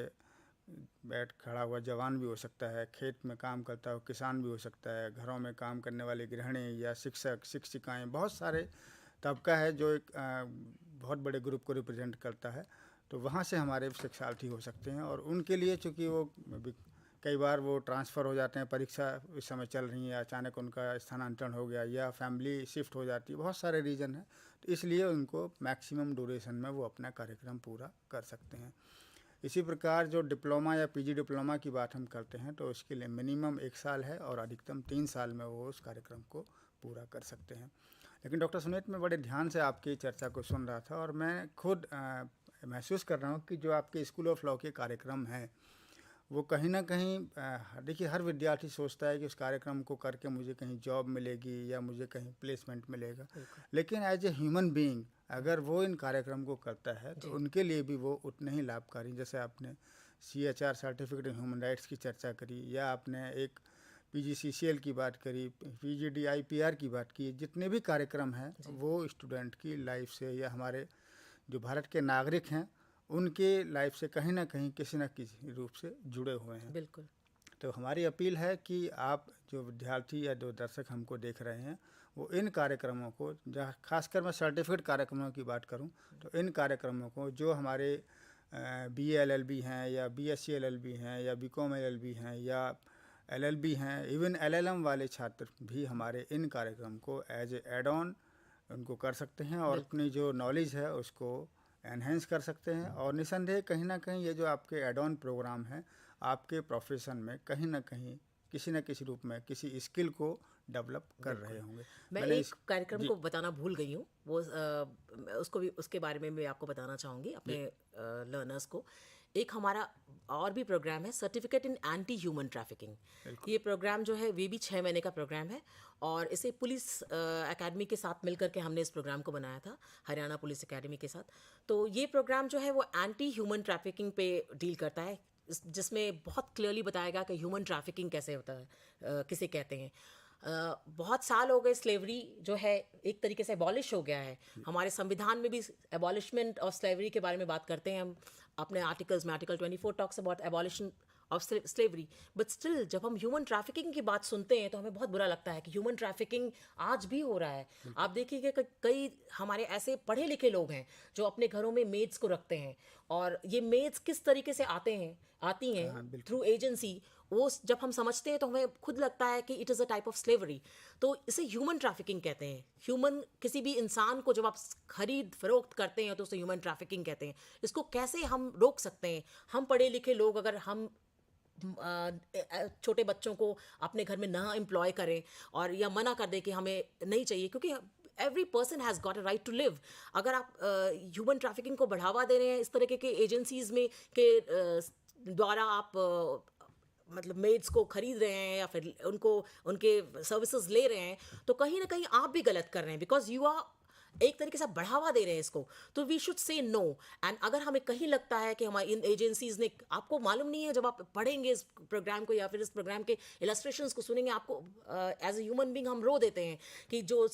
बैठ खड़ा हुआ जवान भी हो सकता है, खेत में काम करता हो किसान भी हो सकता है, घरों में काम करने वाली गृहिणी या शिक्षक शिक्षिकाएं, बहुत सारे तबका है जो एक बहुत बड़े ग्रुप को रिप्रेजेंट करता है। तो वहाँ से हमारे शिक्षार्थी हो सकते हैं और उनके लिए चूँकि वो कई बार वो ट्रांसफ़र हो जाते हैं, परीक्षा इस समय चल रही है, अचानक उनका स्थानांतरण हो गया या फैमिली शिफ्ट हो जाती है, बहुत सारे रीज़न हैं, तो इसलिए उनको मैक्सिमम ड्यूरेशन में वो अपना कार्यक्रम पूरा कर सकते हैं। इसी प्रकार जो डिप्लोमा या पीजी डिप्लोमा की बात हम करते हैं तो उसके लिए मिनिमम 1 साल है और अधिकतम 3 साल में वो उस कार्यक्रम को पूरा कर सकते हैं। लेकिन डॉक्टर सुनीत, मैं बड़े ध्यान से आपकी चर्चा को सुन रहा था और मैं खुद महसूस कर रहा हूँ कि जो आपके स्कूल ऑफ लॉ के कार्यक्रम हैं वो कहीं ना कहीं देखिए, हर विद्यार्थी सोचता है कि उस कार्यक्रम को करके मुझे कहीं जॉब मिलेगी या मुझे कहीं प्लेसमेंट मिलेगा, लेकिन एज ए ह्यूमन बीइंग अगर वो इन कार्यक्रम को करता है तो उनके लिए भी वो उतने ही लाभकारी। जैसे आपने CHR certificate in human rights की चर्चा करी या आपने एक PGCCL की बात करी, PGDIPR की बात की, जितने भी कार्यक्रम हैं वो स्टूडेंट की लाइफ से या हमारे जो भारत के नागरिक हैं उनके लाइफ से कहीं ना कहीं किसी न किसी रूप से जुड़े हुए हैं।
बिल्कुल।
तो हमारी अपील है कि आप जो विद्यार्थी या जो दर्शक हमको देख रहे हैं वो इन कार्यक्रमों को, जहाँ खासकर मैं सर्टिफिकेट कार्यक्रमों की बात करूं, तो इन कार्यक्रमों को जो हमारे BA LLB हैं या BSc LLB हैं या BCom LLB हैं या LLB हैं, इवन LLM वाले छात्र भी हमारे इन कार्यक्रम को एज ए एड ऑन उनको कर सकते हैं और अपनी जो नॉलेज है उसको एनहेंस कर सकते हैं। और निसंदेह कहीं ना कहीं ये जो आपके एड ऑन प्रोग्राम हैं आपके प्रोफेशन में कहीं ना कहीं किसी न किसी रूप में किसी स्किल को डेवलप कर रहे होंगे।
मैं एक कार्यक्रम को बताना भूल गई हूँ, वो उसको भी, उसके बारे में मैं आपको बताना चाहूँगी अपने लर्नर्स को। एक हमारा और भी प्रोग्राम है, सर्टिफिकेट इन एंटी ह्यूमन ट्रैफिकिंग। ये प्रोग्राम जो है वे भी 6 महीने का प्रोग्राम है और इसे पुलिस एकेडमी के साथ मिलकर के हमने इस प्रोग्राम को बनाया था, हरियाणा पुलिस एकेडमी के साथ। तो ये प्रोग्राम जो है वो एंटी ह्यूमन ट्रैफिकिंग पे डील करता है, जिसमें बहुत क्लियरली बताएगा कि ह्यूमन ट्रैफिकिंग कैसे होता है, किसे कहते हैं। बहुत साल हो गए, स्लेवरी जो है एक तरीके से एबॉलिश हो गया है। हमारे संविधान में भी एबॉलिशमेंट ऑफ स्लेवरी के बारे में बात करते हैं हम अपने आर्टिकल्स में। Article 24 talks about abolition of slavery, but still जब हम ह्यूमन ट्रैफिकिंग की बात सुनते हैं तो हमें बहुत बुरा लगता है कि ह्यूमन ट्रैफिकिंग आज भी हो रहा है। आप देखिए कि कई हमारे ऐसे पढ़े लिखे लोग हैं जो अपने घरों में मेड्स को रखते हैं, और ये मेड्स किस तरीके से आती हैं थ्रू एजेंसी, वो जब हम समझते हैं तो हमें खुद लगता है कि it is a type of slavery. तो इसे ह्यूमन ट्रैफिकिंग कहते हैं। ह्यूमन, किसी भी इंसान को जब आप खरीद फरोख्त करते हैं तो उसे ह्यूमन ट्रैफिकिंग कहते हैं। इसको कैसे हम रोक सकते हैं? हम पढ़े लिखे लोग अगर हम छोटे बच्चों को अपने घर में ना एम्प्लॉय करें और या मना कर दें कि हमें नहीं चाहिए, क्योंकि every person has got a right to live. अगर आप ह्यूमन ट्रैफिकिंग को बढ़ावा दे रहे हैं इस तरह के एजेंसीज में के द्वारा, आप मतलब मेड्स को खरीद रहे हैं या फिर उनके सर्विसेज ले रहे हैं, तो कहीं ना कहीं आप भी गलत कर रहे हैं, बिकॉज यू आर एक तरीके से बढ़ावा दे रहे हैं इसको। तो we should say no. And अगर हमें कहीं लगता है कि हमारी इन एजेंसीज ने, आपको मालूम नहीं है, जब आप पढ़ेंगे इस प्रोग्राम को या फिर इस प्रोग्राम के इलस्ट्रेशंस को सुनेंगे, आपको एज ए ह्यूमन बीइंग हम रो देते हैं कि जो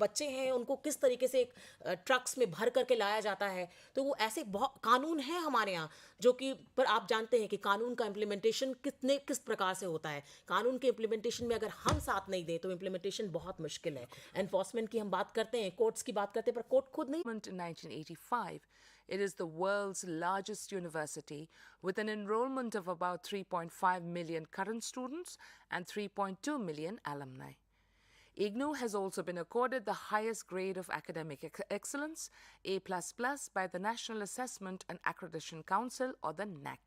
बच्चे हैं उनको किस तरीके से ट्रक्स में भर करके लाया जाता है। तो वो ऐसे बहुत कानून है हमारे यहाँ जो कि, पर आप जानते हैं कि कानून का इम्प्लीमेंटेशन किस प्रकार से होता है। कानून के इम्प्लीमेंटेशन में अगर हम साथ नहीं दें तो इम्प्लीमेंटेशन बहुत मुश्किल है। एनफोर्समेंट की हम बात करते हैं, कोर्ट्स की बात करते हैं, पर कोर्ट खुद नहीं।
In 1985, it is the world's largest university with an enrollment of about 3.5 million current students and 3.2 million alumni. IGNOU has also been accorded the highest grade of academic excellence, A++, by the National Assessment and Accreditation Council, or the NAC.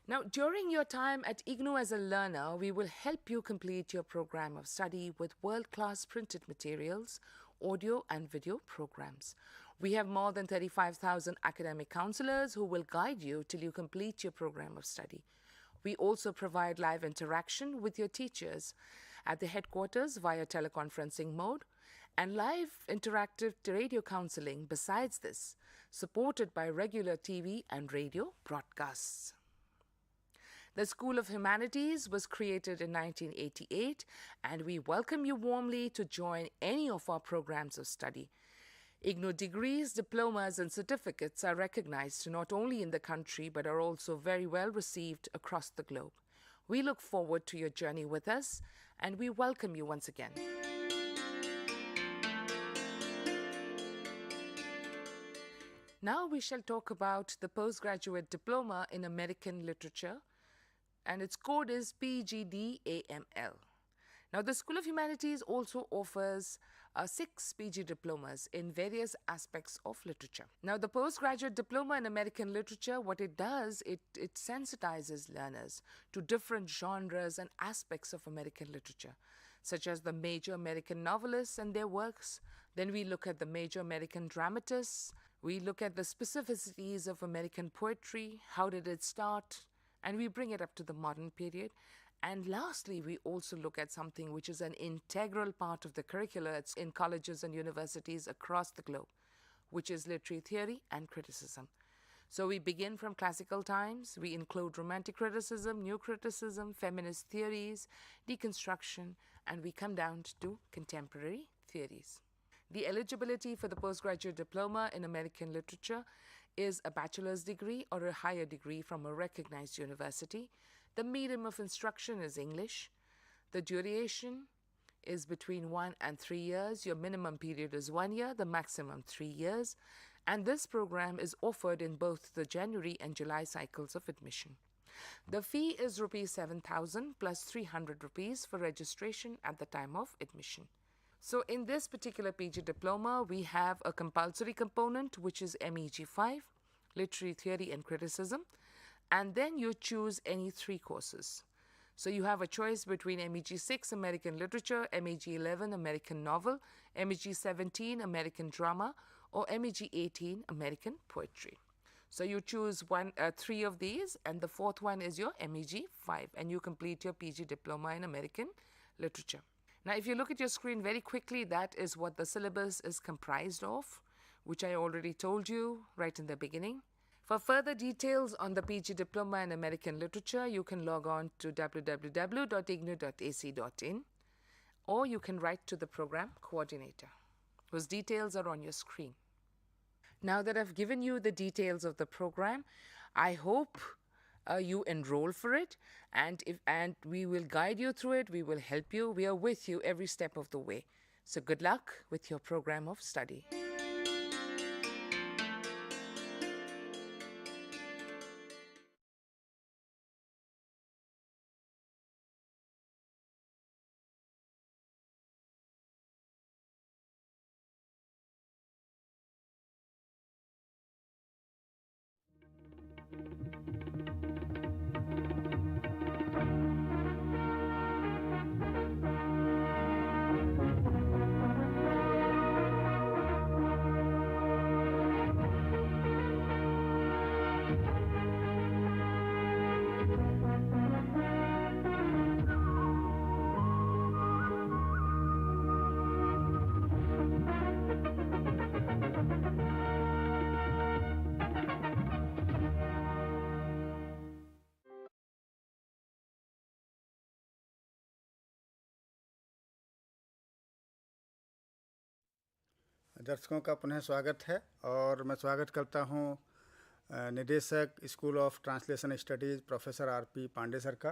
Now, during your time at IGNOU as a learner, we will help you complete your program of study with world-class printed materials, audio and video programs. We have more than 35,000 academic counselors who will guide you till you complete your program of study. We also provide live interaction with your teachers at the headquarters via teleconferencing mode and live interactive radio counseling besides this, supported by regular TV and radio broadcasts. The School of Humanities was created in 1988, and we welcome you warmly to join any of our programs of study. IGNOU degrees, diplomas, and certificates are recognized not only in the country but are also very well received across the globe. We look forward to your journey with us, and we welcome you once again. Now we shall talk about the postgraduate diploma in American literature, and its code is PGDAML. Now, the School of Humanities also offers 6 PG diplomas in various aspects of literature. Now, the postgraduate diploma in American literature, what it does, it sensitizes learners to different genres and aspects of American literature, such as the major American novelists and their works. Then we look at the major American dramatists. We look at the specificities of American poetry. How did it start? And we bring it up to the modern period. And lastly, we also look at something which is an integral part of the curricula in colleges and universities across the globe, which is literary theory and criticism. So we begin from classical times. We include romantic criticism, new criticism, feminist theories, deconstruction, and we come down to contemporary theories. The eligibility for the postgraduate diploma in American literature is a bachelor's degree or a higher degree from a recognized university. The medium of instruction is English. The duration is between 1 and 3 years. Your minimum period is 1 year, the maximum 3 years. And this program is offered in both the January and July cycles of admission. The fee is rupees 7,000 plus 300 rupees for registration at the time of admission. So in this particular PG diploma, we have a compulsory component, which is MEG5, Literary Theory and Criticism, and then you choose any 3 courses. So you have a choice between MEG6, American Literature, MEG11, American Novel, MEG17, American Drama, or MEG18, American Poetry. So you choose 3 of these, and the 4th one is your MEG5, and you complete your PG diploma in American Literature. Now, if you look at your screen very quickly, that is what the syllabus is comprised of, which I already told you right in the beginning. For further details on the PG Diploma in American Literature, you can log on to www.ignou.ac.in, or you can write to the program coordinator, whose details are on your screen. Now that I've given you the details of the program, I hope you enroll for it, and we will guide you through it. We will help you. We are with you every step of the way. So good luck with your program of study.
दर्शकों का पुनः स्वागत है और मैं स्वागत करता हूं निदेशक school of translation studies professor R P. Pandey sir का।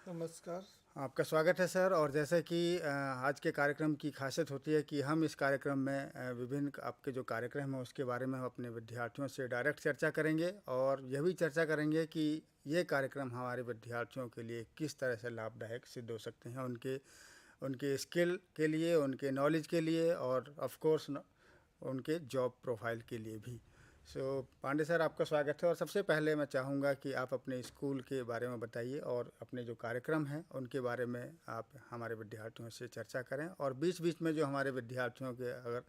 नमस्कार।
आपका स्वागत है सर। और जैसे कि आज के कार्यक्रम की खासियत होती है कि हम इस कार्यक्रम में विभिन्न आपके जो कार्यक्रम है उसके बारे में हम अपने विद्यार्थियों से डायरेक्ट चर्चा करेंगे और यह भी चर्चा करेंगे कि ये कार्यक्रम हमारे विद्यार्थियों के लिए किस तरह से लाभदायक सिद्ध हो सकते हैं, उनके स्किल के लिए, उनके नॉलेज के लिए और ऑफ कोर्स उनके जॉब प्रोफाइल के लिए भी। पांडे सर, आपका स्वागत है। और सबसे पहले मैं चाहूँगा कि आप अपने स्कूल के बारे में बताइए और अपने जो कार्यक्रम हैं उनके बारे में आप हमारे विद्यार्थियों से चर्चा करें, और बीच बीच में जो हमारे विद्यार्थियों के अगर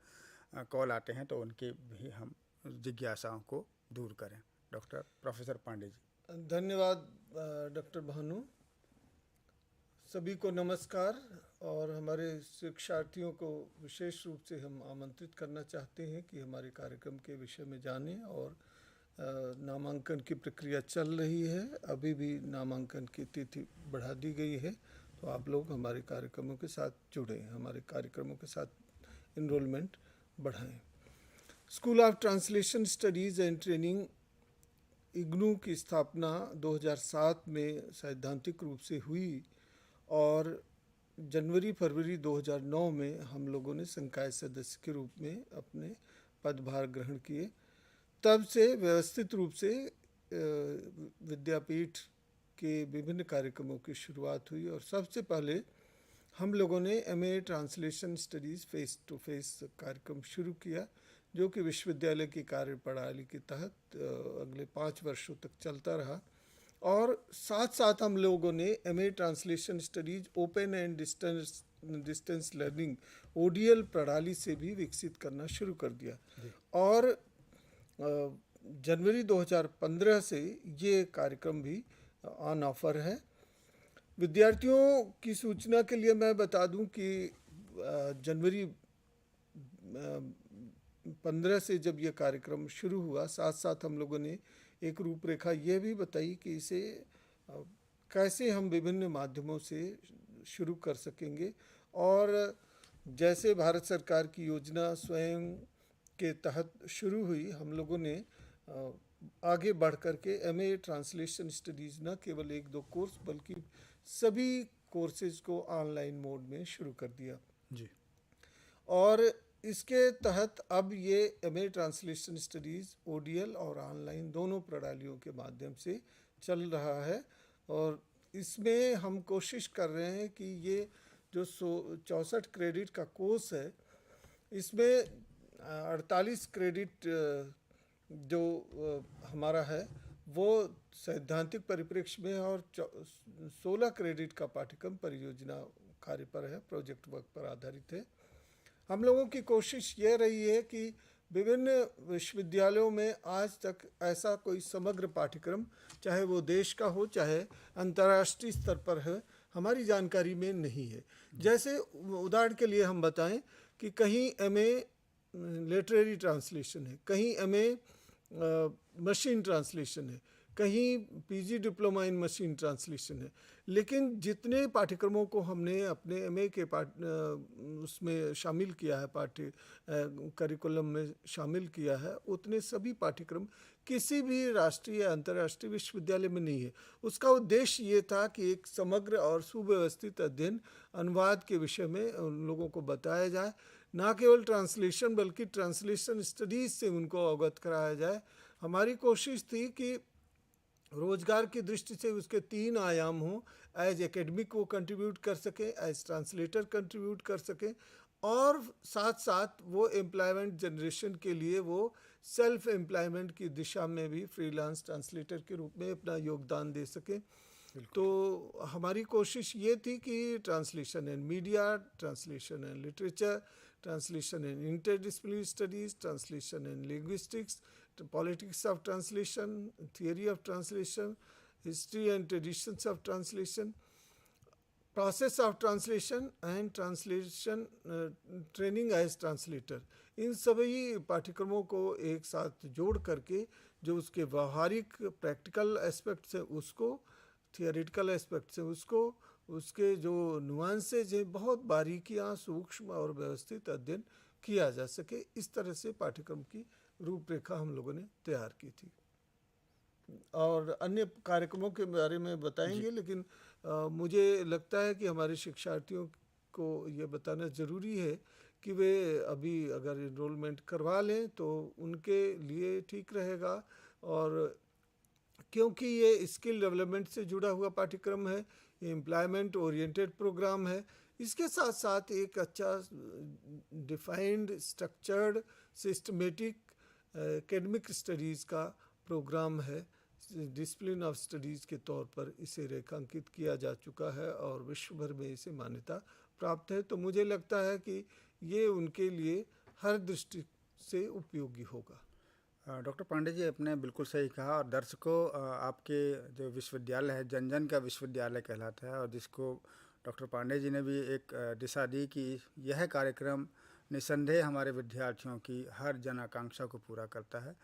कॉल आते हैं तो उनके भी हम जिज्ञासाओं को दूर करें। डॉक्टर प्रोफेसर पांडे जी।
धन्यवाद डॉक्टर भानु। सभी को नमस्कार। और हमारे शिक्षार्थियों को विशेष रूप से हम आमंत्रित करना चाहते हैं कि हमारे कार्यक्रम के विषय में जानें। और नामांकन की प्रक्रिया चल रही है, अभी भी नामांकन की तिथि बढ़ा दी गई है, तो आप लोग हमारे कार्यक्रमों के साथ जुड़ें, हमारे कार्यक्रमों के साथ इनरोलमेंट बढ़ाएं। School of translation studies and training IGNOU की स्थापना 2007 में सैद्धांतिक रूप से हुई और जनवरी-फरवरी 2009 में हम लोगों ने संकाय सदस्य के रूप में अपने पदभार ग्रहण किए। तब से व्यवस्थित रूप से विद्यापीठ के विभिन्न कार्यक्रमों की शुरुआत हुई और सबसे पहले हम लोगों ने MA translation studies face to face कार्यक्रम शुरू किया, जो कि विश्वविद्यालय की कार्यप्रणाली के तहत अगले 5 वर्षों तक चलता रहा। और साथ साथ हम लोगों ने MA translation studies open and distance learning ODL प्रणाली से भी विकसित करना शुरू कर दिया। और जनवरी 2015 से ये कार्यक्रम भी ऑन ऑफर है। विद्यार्थियों की सूचना के लिए मैं बता दूं कि जनवरी 15 से जब ये कार्यक्रम शुरू हुआ, साथ साथ हम लोगों ने एक रूपरेखा ये भी बताई कि इसे कैसे हम विभिन्न माध्यमों से शुरू कर सकेंगे। और जैसे भारत सरकार की योजना स्वयं के तहत शुरू हुई, हम लोगों ने आगे बढ़ कर के एमए ट्रांसलेशन स्टडीज़ न केवल 1-2 कोर्स बल्कि सभी कोर्सेज को ऑनलाइन मोड में शुरू कर दिया
जी।
और इसके तहत अब ये एमए ट्रांसलेशन स्टडीज़ ओडीएल और ऑनलाइन दोनों प्रणालियों के माध्यम से चल रहा है। और इसमें हम कोशिश कर रहे हैं कि ये जो 64 क्रेडिट का कोर्स है, इसमें 48 क्रेडिट जो हमारा है वो सैद्धांतिक परिप्रेक्ष्य में और 16 क्रेडिट का पाठ्यक्रम परियोजना कार्य पर है, प्रोजेक्ट वर्क पर आधारित है। हम लोगों की कोशिश ये रही है कि विभिन्न विश्वविद्यालयों में आज तक ऐसा कोई समग्र पाठ्यक्रम, चाहे वो देश का हो चाहे अंतर्राष्ट्रीय स्तर पर है, हमारी जानकारी में नहीं है। जैसे उदाहरण के लिए हम बताएं कि कहीं एमए लिटरेरी ट्रांसलेशन है, कहीं एमए मशीन ट्रांसलेशन है, कहीं PG diploma in machine translation है, लेकिन जितने पाठ्यक्रमों को हमने अपने एमए के उसमें शामिल किया है, पाठ्य करिकुलम में शामिल किया है, उतने सभी पाठ्यक्रम किसी भी राष्ट्रीय या अंतर्राष्ट्रीय विश्वविद्यालय में नहीं है। उसका उद्देश्य ये था कि एक समग्र और सुव्यवस्थित अध्ययन अनुवाद के विषय में उन लोगों को बताया जाए, ना केवल ट्रांसलेशन बल्कि ट्रांसलेशन स्टडीज़ से उनको अवगत कराया जाए। हमारी कोशिश थी कि रोजगार की दृष्टि से उसके 3 आयाम हों, एज एकेडमिक वो कंट्रीब्यूट कर सके, एज ट्रांसलेटर कंट्रीब्यूट कर सके, और साथ साथ वो एम्प्लॉयमेंट जनरेशन के लिए वो सेल्फ एम्प्लॉयमेंट की दिशा में भी फ्रीलांस ट्रांसलेटर के रूप में अपना योगदान दे सके। तो हमारी कोशिश ये थी कि translation in media, translation in literature, translation in interdisciplinary studies, translation in linguistics, politics of translation, theory of translation, history and traditions of translation, process of translation and translation training as translator, इन सभी पाठ्यक्रमों को एक साथ जोड़ करके जो उसके व्यवहारिक प्रैक्टिकल एस्पेक्ट से उसको, थियोरिटिकल एस्पेक्ट से उसको, उसके जो नुआंसेज हैं, बहुत बारीकियाँ, सूक्ष्म और व्यवस्थित अध्ययन किया जा सके, इस तरह से पाठ्यक्रम की रूपरेखा हम लोगों ने तैयार की थी। और अन्य कार्यक्रमों के बारे में बताएंगे, लेकिन मुझे लगता है कि हमारे शिक्षार्थियों को ये बताना ज़रूरी है कि वे अभी अगर इनरोलमेंट करवा लें तो उनके लिए ठीक रहेगा। और क्योंकि ये स्किल डेवलपमेंट से जुड़ा हुआ पाठ्यक्रम है, एम्प्लॉयमेंट ओरिएंटेड प्रोग्राम है, इसके साथ साथ एक अच्छा defined, structured, systematic academic studies का प्रोग्राम है। डिसिप्लिन ऑफ स्टडीज़ के तौर पर इसे रेखांकित किया जा चुका है और विश्व भर में इसे मान्यता प्राप्त है। तो मुझे लगता है कि ये उनके लिए हर दृष्टि से उपयोगी होगा।
डॉक्टर पांडे जी, आपने बिल्कुल सही कहा। और दर्शकों, आपके जो विश्वविद्यालय है जन जन का विश्वविद्यालय कहलाता है, और जिसको डॉक्टर पांडे जी ने भी एक दिशा दी कि यह कार्यक्रम निसंदेह हमारे विद्यार्थियों की हर जन आकांक्षा को पूरा करता है।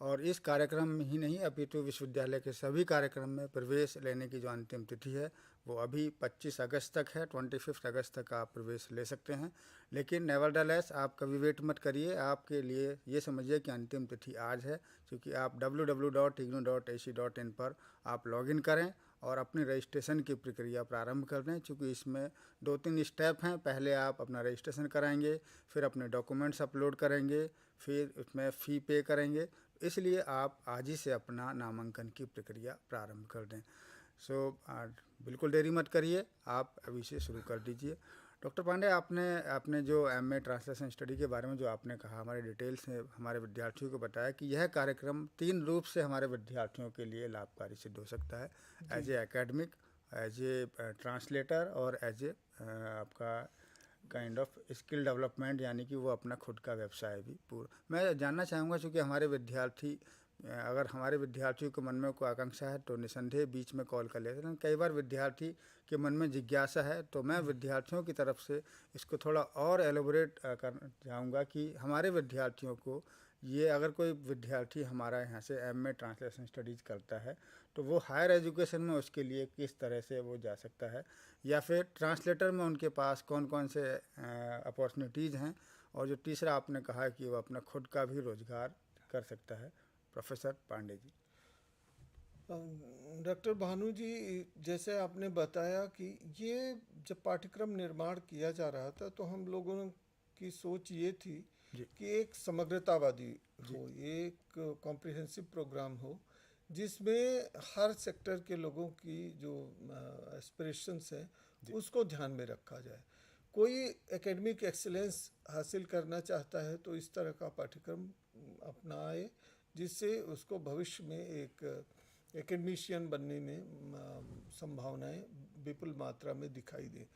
और इस कार्यक्रम में ही नहीं, अपितु विश्वविद्यालय के सभी कार्यक्रम में प्रवेश लेने की जो अंतिम तिथि है वो अभी 25 अगस्त तक है। 25 अगस्त तक आप प्रवेश ले सकते हैं। लेकिन नेवरदलेस आप कभी वेट मत करिए। आपके लिए ये समझिए कि अंतिम तिथि आज है, क्योंकि आप www.ignou.ac.in पर आप लॉगिन करें और अपनी रजिस्ट्रेशन की प्रक्रिया प्रारंभ कर दें। चूँकि इसमें 2-3 स्टेप हैं। पहले आप अपना रजिस्ट्रेशन कराएंगे, फिर अपने डॉक्यूमेंट्स अपलोड करेंगे, फिर उसमें फ़ी पे करेंगे। इसलिए आप आज ही से अपना नामांकन की प्रक्रिया प्रारंभ कर दें। बिल्कुल देरी मत करिए, आप अभी से शुरू कर दीजिए। डॉक्टर पांडे, आपने जो एमए ट्रांसलेशन स्टडी के बारे में जो आपने कहा, हमारे डिटेल्स से हमारे विद्यार्थियों को बताया कि यह कार्यक्रम 3 रूप से हमारे विद्यार्थियों के लिए लाभकारी सिद्ध हो सकता है, as a academic, as a translator और एज ए आपका काइंड ऑफ स्किल डेवलपमेंट, यानी कि वो अपना खुद का व्यवसाय भी पूरा। मैं जानना चाहूँगा, चूँकि हमारे विद्यार्थी, अगर हमारे विद्यार्थियों के मन में कोई आकांक्षा है तो निसंदेह बीच में कॉल कर लेते हैं। कई बार विद्यार्थी के मन में जिज्ञासा है, तो मैं विद्यार्थियों की तरफ से इसको थोड़ा और एलोबरेट करना चाहूँगा कि हमारे विद्यार्थियों को ये, अगर कोई विद्यार्थी हमारा यहाँ से एमए ट्रांसलेशन स्टडीज़ करता है तो वो हायर एजुकेशन में उसके लिए किस तरह से वो जा सकता है, या फिर ट्रांसलेटर में उनके पास कौन कौन से अपॉर्चुनिटीज़ हैं, और जो तीसरा आपने कहा कि वो अपना खुद का भी रोज़गार कर सकता है, प्रोफेसर पांडे जी।
डॉक्टर भानु जी, जैसे आपने बताया कि ये जब पाठ्यक्रम निर्माण किया जा रहा था तो हम लोगों की सोच ये थी कि एक समग्रतावादी हो, एक कॉम्प्रिहेंसिव प्रोग्राम हो जिसमें हर सेक्टर के लोगों की जो एस्पिरेशंस हैं उसको ध्यान में रखा जाए। कोई एकेडमिक एक्सीलेंस हासिल करना चाहता है तो इस तरह का पाठ्यक्रम अपनाए जिससे उसको भविष्य में एक एकेडमिशियन बनने में संभावनाएं विपुल मात्रा में दिखाई दे।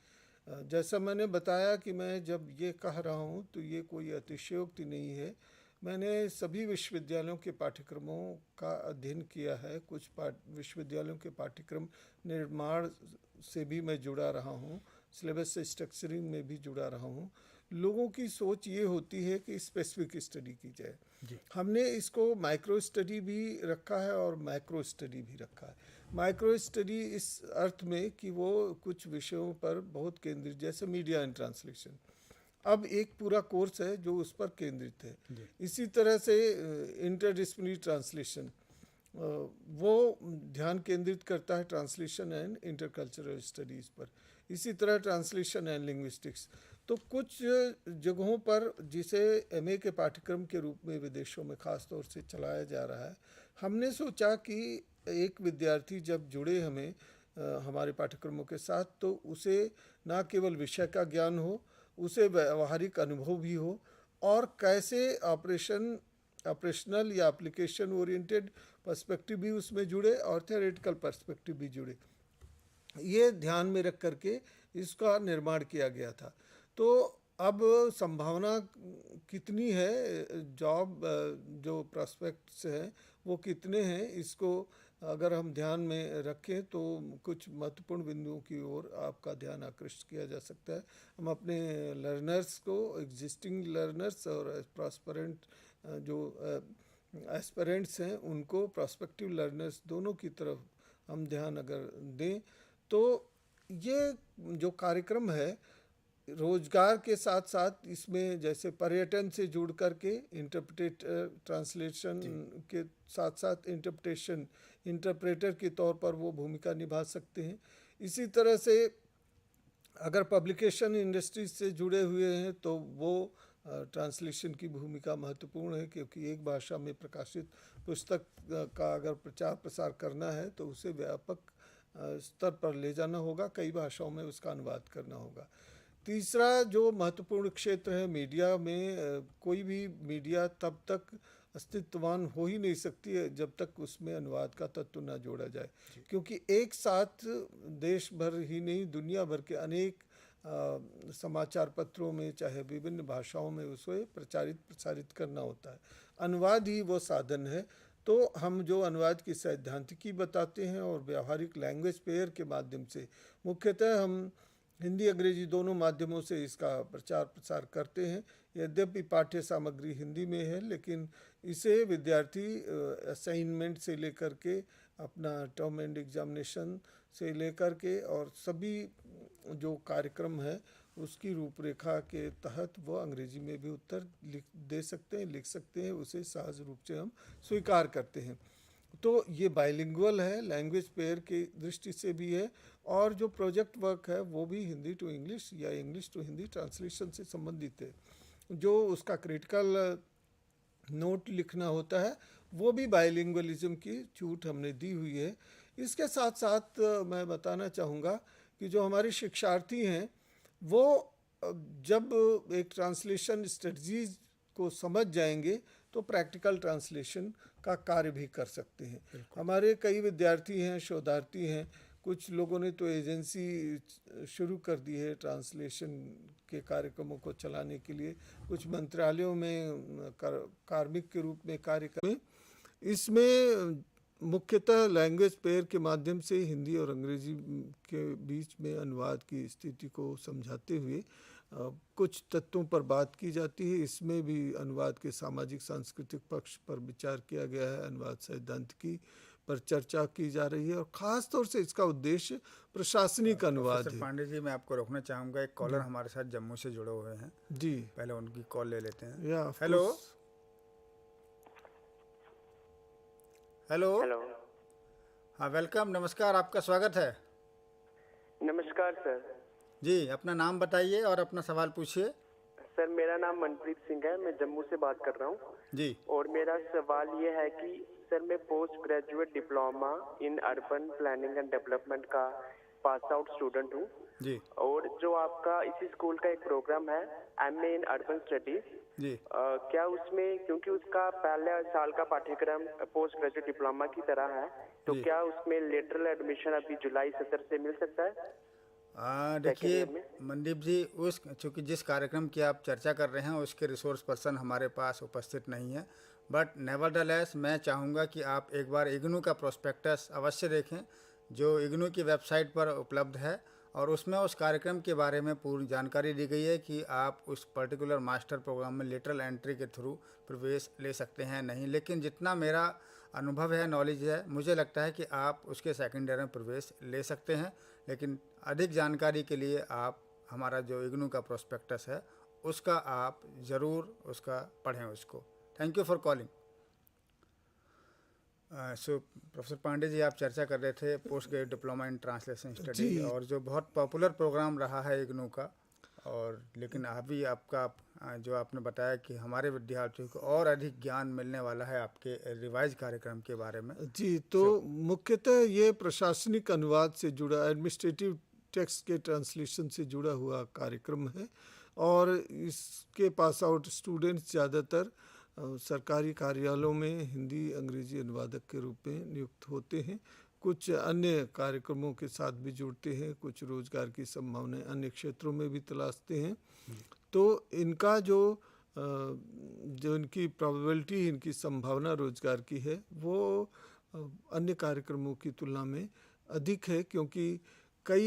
जैसा मैंने बताया कि मैं जब ये कह रहा हूँ तो ये कोई अतिशयोक्ति नहीं है। मैंने सभी विश्वविद्यालयों के पाठ्यक्रमों का अध्ययन किया है, कुछ विश्वविद्यालयों के पाठ्यक्रम निर्माण से भी मैं जुड़ा रहा हूँ, सिलेबस स्ट्रक्चरिंग में भी जुड़ा रहा हूँ। लोगों की सोच ये होती है कि स्पेसिफिक स्टडी की जाए। हमने इसको माइक्रो स्टडी भी रखा है और मैक्रो स्टडी भी रखा है। माइक्रो स्टडी इस अर्थ में कि वो कुछ विषयों पर बहुत केंद्रित, जैसे मीडिया एंड ट्रांसलेशन, अब एक पूरा कोर्स है जो उस पर केंद्रित है। इसी तरह से इंटरडिसिप्लिनरी ट्रांसलेशन वो ध्यान केंद्रित करता है ट्रांसलेशन एंड इंटरकल्चरल स्टडीज़ पर। इसी तरह ट्रांसलेशन एंड लिंग्विस्टिक्स। तो कुछ जगहों पर जिसे एमए के पाठ्यक्रम के रूप में विदेशों में ख़ास तौर से चलाया जा रहा है, हमने सोचा कि एक विद्यार्थी जब जुड़े हमारे पाठ्यक्रमों के साथ तो उसे ना केवल विषय का ज्ञान हो, उसे व्यवहारिक अनुभव भी हो और कैसे ऑपरेशनल या एप्लीकेशन ओरिएंटेड पर्सपेक्टिव भी उसमें जुड़े और थ्योरेटिकल पर्सपेक्टिव भी जुड़े। ये ध्यान में रख करके इसका निर्माण किया गया था। तो अब संभावना कितनी है, जॉब जो प्रॉस्पेक्ट्स हैं वो कितने हैं, इसको अगर हम ध्यान में रखें तो कुछ महत्वपूर्ण बिंदुओं की ओर आपका ध्यान आकृष्ट किया जा सकता है। हम अपने लर्नर्स को, एग्जिस्टिंग लर्नर्स और प्रॉस्पेरेंट जो एस्पिरेंट्स हैं उनको, प्रॉस्पेक्टिव लर्नर्स दोनों की तरफ हम ध्यान अगर दें तो ये जो कार्यक्रम है रोजगार के साथ साथ इसमें जैसे पर्यटन से जुड़ करके ट्रांसलेशन के साथ साथ इंटरप्रेटर के तौर पर वो भूमिका निभा सकते हैं। इसी तरह से अगर पब्लिकेशन इंडस्ट्री से जुड़े हुए हैं तो वो ट्रांसलेशन की भूमिका महत्वपूर्ण है, क्योंकि एक भाषा में प्रकाशित पुस्तक का अगर प्रचार प्रसार करना है तो उसे व्यापक स्तर पर ले जाना होगा, कई भाषाओं में उसका अनुवाद करना होगा। तीसरा जो महत्वपूर्ण क्षेत्र है मीडिया में, कोई भी मीडिया तब तक अस्तित्ववान हो ही नहीं सकती है जब तक उसमें अनुवाद का तत्व न जोड़ा जाए, क्योंकि एक साथ देश भर ही नहीं दुनिया भर के अनेक समाचार पत्रों में चाहे विभिन्न भाषाओं में उसे प्रसारित करना होता है। अनुवाद ही वो साधन है। तो हम जो अनुवाद की सैद्धांतिकी बताते हैं और व्यावहारिक लैंग्वेज पेयर के माध्यम से, मुख्यतः हम हिंदी अंग्रेजी दोनों माध्यमों से इसका प्रचार प्रसार करते हैं। यद्यपि पाठ्य सामग्री हिंदी में है, लेकिन इसे विद्यार्थी असाइनमेंट से लेकर के अपना टर्म एंड एग्जामिनेशन से लेकर के और सभी जो कार्यक्रम है उसकी रूपरेखा के तहत वो अंग्रेजी में भी उत्तर दे सकते हैं, लिख सकते हैं, उसे सहज रूप से हम स्वीकार करते हैं। तो ये बाइलिंगुअल है, लैंग्वेज पेयर की दृष्टि से भी है, और जो प्रोजेक्ट वर्क है वो भी हिंदी टू इंग्लिश या इंग्लिश टू हिंदी ट्रांसलेशन से संबंधित है। जो उसका क्रिटिकल नोट लिखना होता है वो भी बाइलिंगुअलिज्म की छूट हमने दी हुई है। इसके साथ साथ मैं बताना चाहूँगा कि जो हमारे शिक्षार्थी हैं वो जब एक ट्रांसलेशन स्ट्रेटजीज को समझ जाएंगे तो प्रैक्टिकल ट्रांसलेशन का कार्य भी कर सकते हैं। हमारे कई विद्यार्थी हैं, शोधार्थी हैं, कुछ लोगों ने तो एजेंसी शुरू कर दी है ट्रांसलेशन के कार्यक्रमों को चलाने के लिए, कुछ मंत्रालयों में कार्मिक के रूप में कार्य कर। इसमें मुख्यतः लैंग्वेज पेयर के माध्यम से हिंदी और अंग्रेजी के बीच में अनुवाद की स्थिति को समझाते हुए कुछ तत्वों पर बात की जाती है। इसमें भी अनुवाद के सामाजिक सांस्कृतिक पक्ष पर विचार किया गया है, अनुवाद सैद्धांतिकी पर चर्चा की जा रही है, और ख़ास तौर से इसका उद्देश्य प्रशासनिक अनुवाद है।
पांडे जी, मैं आपको रोकना चाहूँगा, एक कॉलर हमारे साथ जम्मू से जुड़े हुए हैं
जी,
पहले उनकी कॉल ले लेते हैं।
या
हेलो हेलो।
हेलो।
हाँ, वेलकम, नमस्कार, आपका स्वागत है।
नमस्कार सर।
जी, अपना नाम बताइए और अपना सवाल पूछिए।
सर मेरा नाम मनप्रीत सिंह है, मैं जम्मू से बात कर रहा हूँ।
जी।
और मेरा सवाल ये है कि सर मैं post graduate diploma in urban planning and development का पास आउट स्टूडेंट हूँ।
जी।
और जो आपका इसी स्कूल का एक प्रोग्राम है एमए इन अर्बन स्टडीज,
जी।
क्या उसमें, क्योंकि उसका पहले साल का पाठ्यक्रम पोस्ट ग्रेजुएट डिप्लोमा की तरह है, तो
जी।
क्या उसमें लेटरल एडमिशन अभी जुलाई 17 से मिल सकता है?
देखिए
ईयर में?
मनदीप जी, उस चूँकि जिस कार्यक्रम की आप चर्चा कर रहे हैं उसके रिसोर्स पर्सन हमारे पास उपस्थित नहीं है, बट नेवरदलेस मैं चाहूँगा कि आप एक बार इग्नू का प्रोस्पेक्टस अवश्य देखें जो इग्नू की वेबसाइट पर उपलब्ध है, और उसमें उस कार्यक्रम के बारे में पूरी जानकारी दी गई है कि आप उस पर्टिकुलर मास्टर प्रोग्राम में लेटरल एंट्री के थ्रू प्रवेश ले सकते हैं नहीं। लेकिन जितना मेरा अनुभव है, नॉलेज है, मुझे लगता है कि आप उसके सेकेंड ईयर में प्रवेश ले सकते हैं। लेकिन अधिक जानकारी के लिए आप हमारा जो इग्नू का प्रोस्पेक्टस है उसका आप ज़रूर उसका पढ़ें उसको। Thank you for calling. So professor Pandey ji, आप चर्चा कर रहे थे post graduate diploma in translation study,
जी।
और जो बहुत पॉपुलर प्रोग्राम रहा है इग्नू का, और लेकिन अभी आपका जो आपने बताया कि हमारे विद्यार्थियों को और अधिक ज्ञान मिलने वाला है आपके रिवाइज कार्यक्रम के बारे में।
जी, तो मुख्यतः ये प्रशासनिक अनुवाद से जुड़ा, एडमिनिस्ट्रेटिव टेक्स्ट के ट्रांसलेशन से जुड़ा हुआ कार्यक्रम है, और इसके पास आउट स्टूडेंट्स ज़्यादातर सरकारी कार्यालयों में हिंदी अंग्रेजी अनुवादक के रूप में नियुक्त होते हैं। कुछ अन्य कार्यक्रमों के साथ भी जुड़ते हैं, कुछ रोजगार की संभावनाएं अन्य क्षेत्रों में भी तलाशते हैं। तो इनका जो इनकी प्रोबेबिलिटी, इनकी संभावना रोजगार की है, वो अन्य कार्यक्रमों की तुलना में अधिक है, क्योंकि कई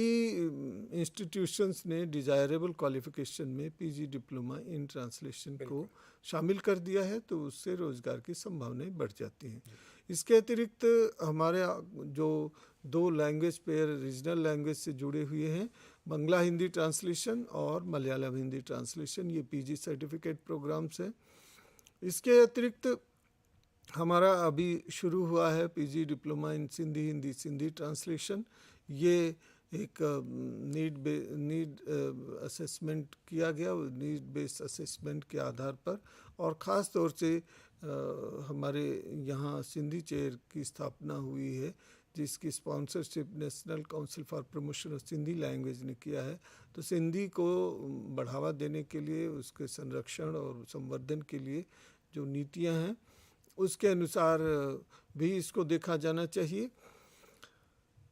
इंस्टीट्यूशंस ने डिज़ायरेबल क्वालिफिकेशन में पीजी डिप्लोमा इन ट्रांसलेशन को शामिल कर दिया है, तो उससे रोज़गार की संभावनाएं बढ़ जाती हैं। इसके अतिरिक्त हमारे जो 2 लैंग्वेज पेयर रीजनल लैंग्वेज से जुड़े हुए हैं, बंगला हिंदी ट्रांसलेशन और मलयालम हिंदी ट्रांसलेशन, ये पीजी सर्टिफिकेट प्रोग्राम्स हैं। इसके अतिरिक्त हमारा अभी शुरू हुआ है PG diploma in Sindhi Hindi Sindhi translation. ये एक नीड असेसमेंट किया गया, नीड बेस्ड असेसमेंट के आधार पर, और ख़ास तौर से हमारे यहाँ सिंधी चेयर की स्थापना हुई है, जिसकी sponsorship national council for promotion of Sindhi language ने किया है। तो सिंधी को बढ़ावा देने के लिए, उसके संरक्षण और संवर्धन के लिए जो नीतियाँ हैं, उसके अनुसार भी इसको देखा जाना चाहिए।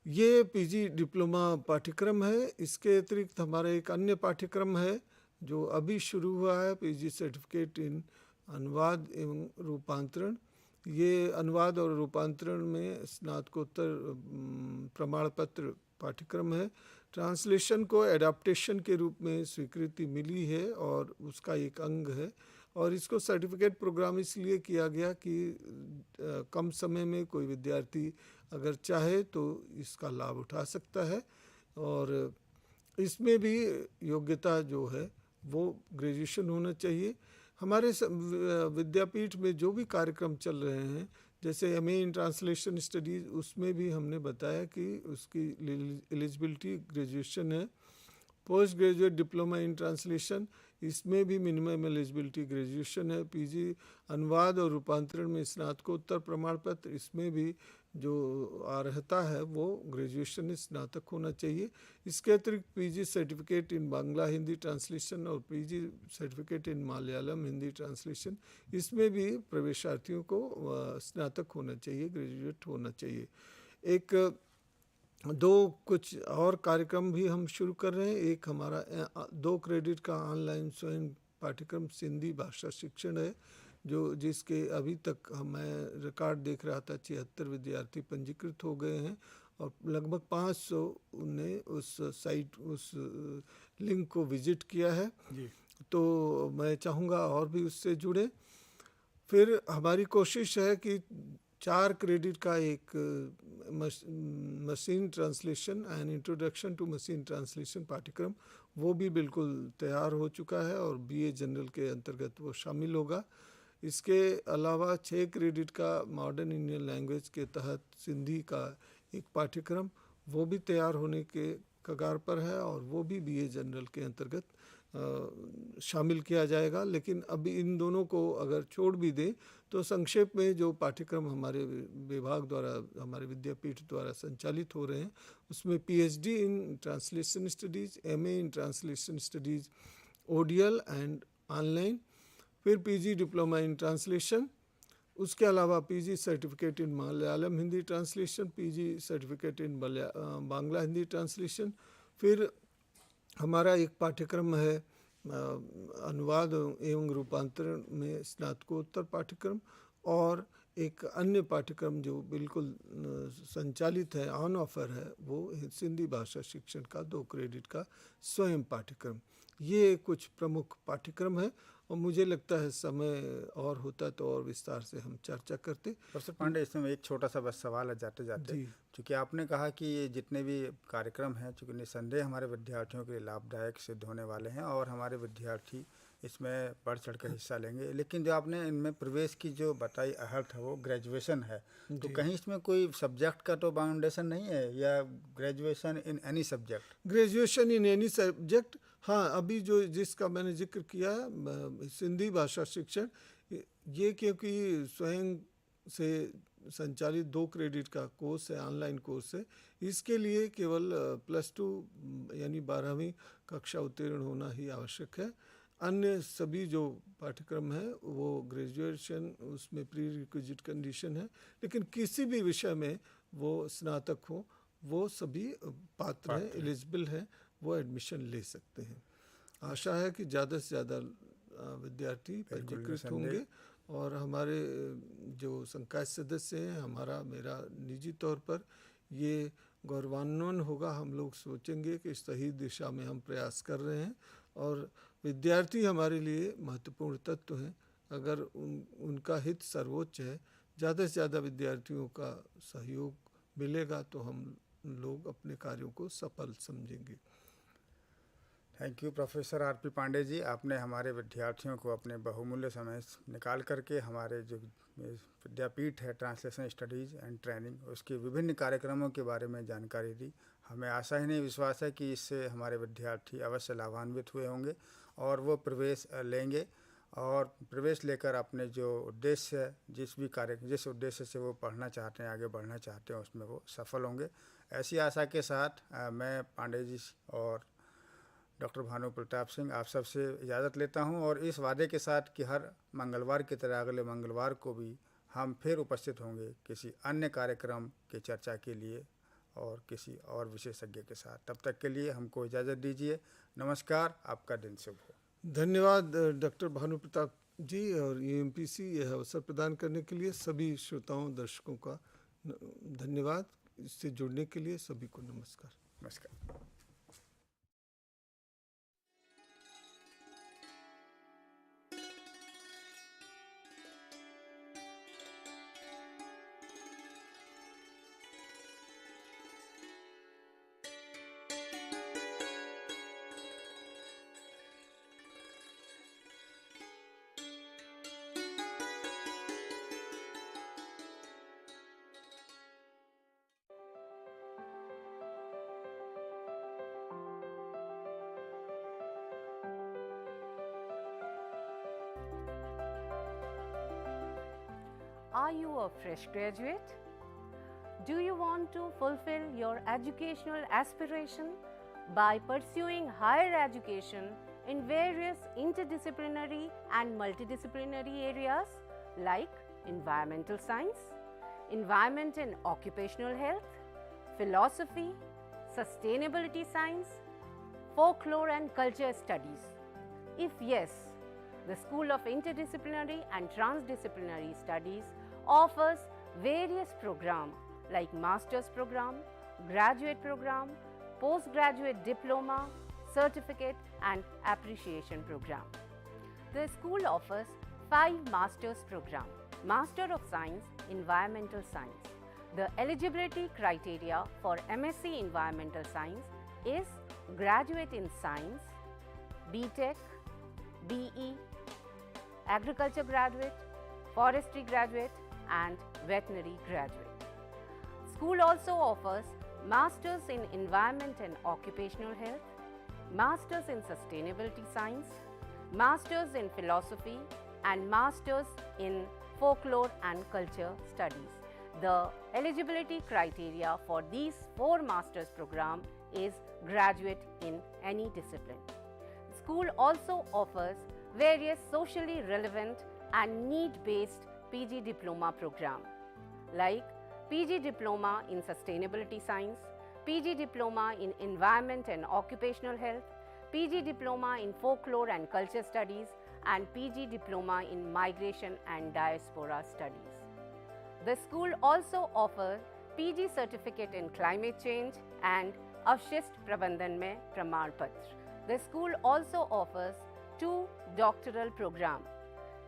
ये पीजी डिप्लोमा पाठ्यक्रम है। इसके अतिरिक्त हमारा एक अन्य पाठ्यक्रम है जो अभी शुरू हुआ है, पीजी सर्टिफिकेट इन अनुवाद एवं रूपांतरण। ये अनुवाद और रूपांतरण में स्नातकोत्तर प्रमाण पत्र पाठ्यक्रम है। ट्रांसलेशन को एडाप्टेशन के रूप में स्वीकृति मिली है और उसका एक अंग है, और इसको सर्टिफिकेट प्रोग्राम इसलिए किया गया कि कम समय में कोई विद्यार्थी अगर चाहे तो इसका लाभ उठा सकता है, और इसमें भी योग्यता जो है वो ग्रेजुएशन होना चाहिए। हमारे विद्यापीठ में जो भी कार्यक्रम चल रहे हैं, जैसे एमए इन ट्रांसलेशन स्टडीज़, उसमें भी हमने बताया कि उसकी एलिजिबिलिटी ग्रेजुएशन है। Post graduate diploma in translation, इसमें भी मिनिमम एलिजिबिलिटी ग्रेजुएशन है। पीजी अनुवाद और रूपांतरण में स्नातकोत्तर प्रमाण पत्र, इसमें भी जो अर्हता है वो ग्रेजुएशन स्नातक होना चाहिए। इसके अतिरिक्त PG certificate in Bangla Hindi translation और PG certificate in Malayalam Hindi translation, इसमें भी प्रवेशार्थियों को स्नातक होना चाहिए, ग्रेजुएट होना चाहिए। कुछ और कार्यक्रम भी हम शुरू कर रहे हैं। एक हमारा 2 क्रेडिट का ऑनलाइन स्वयं पाठ्यक्रम सिंधी भाषा शिक्षण है, जिसके अभी तक मैं रिकॉर्ड देख रहा था 76 विद्यार्थी पंजीकृत हो गए हैं, और लगभग 500 ने उस साइट, उस लिंक को विजिट किया है जी। तो मैं चाहूँगा और भी उससे जुड़े। फिर हमारी कोशिश है कि 4 क्रेडिट का एक machine translation and introduction to machine translation पाठ्यक्रम, वो भी बिल्कुल तैयार हो चुका है और बीए जनरल के अंतर्गत वो शामिल होगा। इसके अलावा 6 क्रेडिट का मॉडर्न इंडियन लैंग्वेज के तहत सिंधी का एक पाठ्यक्रम वो भी तैयार होने के कगार पर है और वो भी बीए जनरल के अंतर्गत शामिल किया जाएगा। लेकिन अब इन दोनों को अगर छोड़ भी दें तो संक्षेप में जो पाठ्यक्रम हमारे विभाग द्वारा, हमारे विद्यापीठ द्वारा संचालित हो रहे हैं, उसमें PhD in translation studies, MA in translation studies ODL and online, फिर पीजी डिप्लोमा इन ट्रांसलेशन, उसके अलावा PG certificate in Malayalam Hindi translation, PG certificate in Bangla Hindi translation, फिर हमारा एक पाठ्यक्रम है अनुवाद एवं रूपांतरण में स्नातकोत्तर पाठ्यक्रम, और एक अन्य पाठ्यक्रम जो बिल्कुल संचालित है, ऑन ऑफर है, वो सिंधी भाषा शिक्षण का 2 क्रेडिट का स्वयं पाठ्यक्रम। ये कुछ प्रमुख पाठ्यक्रम है और मुझे लगता है समय और होता तो और विस्तार से हम चर्चा करते।
प्रोफेसर पांडे, इसमें एक छोटा सा बस सवाल है जाते जाते, चूँकि आपने कहा कि ये जितने भी कार्यक्रम हैं चूँकि निसंदेह हमारे विद्यार्थियों के लिए लाभदायक सिद्ध होने वाले हैं और हमारे विद्यार्थी इसमें बढ़ चढ़ कर हिस्सा लेंगे, लेकिन जो आपने इनमें प्रवेश की जो बताई अर्हत है वो ग्रेजुएशन है, तो कहीं इसमें कोई सब्जेक्ट का तो बाउंडेशन नहीं है, या graduation in any subject?
Graduation in any subject, हाँ, अभी जो जिसका मैंने जिक्र किया सिंधी भाषा शिक्षण, ये क्योंकि स्वयं से संचालित 2 क्रेडिट का कोर्स है, ऑनलाइन कोर्स है, इसके लिए केवल +2 यानी 12वीं कक्षा उत्तीर्ण होना ही आवश्यक है। अन्य सभी जो पाठ्यक्रम है वो ग्रेजुएशन, उसमें प्री रिक्विजिट कंडीशन है, लेकिन किसी भी विषय में वो स्नातक हो, वो सभी पात्र हैं, एलिजिबल हैं, वो एडमिशन ले सकते हैं। आशा है कि ज़्यादा से ज़्यादा विद्यार्थी पंजीकृत होंगे और हमारे जो संकाय सदस्य हैं, मेरा निजी तौर पर ये गौरवान्वित होगा। हम लोग सोचेंगे कि सही दिशा में हम प्रयास कर रहे हैं और विद्यार्थी हमारे लिए महत्वपूर्ण तत्व हैं। अगर उनका हित सर्वोच्च है, ज़्यादा से ज़्यादा विद्यार्थियों का सहयोग मिलेगा तो हम लोग अपने कार्यों को सफल समझेंगे।
Thank you professor R P. Pandey ji, आपने हमारे विद्यार्थियों को अपने बहुमूल्य समय निकाल करके हमारे जो विद्यापीठ है ट्रांसलेशन स्टडीज़ एंड ट्रेनिंग, उसके विभिन्न कार्यक्रमों के बारे में जानकारी दी। हमें आशा ही नहीं विश्वास है कि इससे हमारे विद्यार्थी अवश्य लाभान्वित हुए होंगे और वो प्रवेश लेंगे और प्रवेश लेकर अपने जो उद्देश्य है, जिस उद्देश्य से वो पढ़ना चाहते हैं, आगे बढ़ना चाहते हैं, उसमें वो सफल होंगे। ऐसी आशा के साथ मैं पांडे जी और डॉक्टर भानु प्रताप सिंह आप सबसे इजाज़त लेता हूं और इस वादे के साथ कि हर मंगलवार की तरह अगले मंगलवार को भी हम फिर उपस्थित होंगे किसी अन्य कार्यक्रम की चर्चा के लिए और किसी और विशेषज्ञ के साथ। तब तक के लिए हमको इजाज़त दीजिए। नमस्कार, आपका दिन शुभ हो।
धन्यवाद डॉक्टर भानु प्रताप जी और EMPC यह अवसर प्रदान करने के लिए। सभी श्रोताओं दर्शकों का धन्यवाद। इससे जुड़ने के लिए सभी को नमस्कार।
नमस्कार।
Are you a fresh graduate? Do you want to fulfill your educational aspiration by pursuing higher education in various interdisciplinary and multidisciplinary areas like environmental science, environment and occupational health, philosophy, sustainability science, folklore and culture studies? If yes, the School of Interdisciplinary and Transdisciplinary Studies offers various programs like Master's Program, Graduate Program, Postgraduate Diploma, Certificate and Appreciation Program. The school offers 5 Master's Program. Master of Science, Environmental Science. The eligibility criteria for MSc Environmental Science is Graduate in Science, BTech, BE, Agriculture Graduate, forestry graduate and veterinary graduate. School also offers Masters in Environment and Occupational Health, Masters in Sustainability Science, Masters in Philosophy and Masters in Folklore and Culture Studies. The eligibility criteria for these 4 Masters program is graduate in any discipline. School also offers various socially relevant and need-based PG Diploma program like PG Diploma in Sustainability Science, PG Diploma in Environment and Occupational Health, PG Diploma in Folklore and Culture Studies, and PG Diploma in Migration and Diaspora Studies. The school also offers PG Certificate in Climate Change and Avshist Prabandhan mein Praman Patra. The school also offers 2 doctoral programs,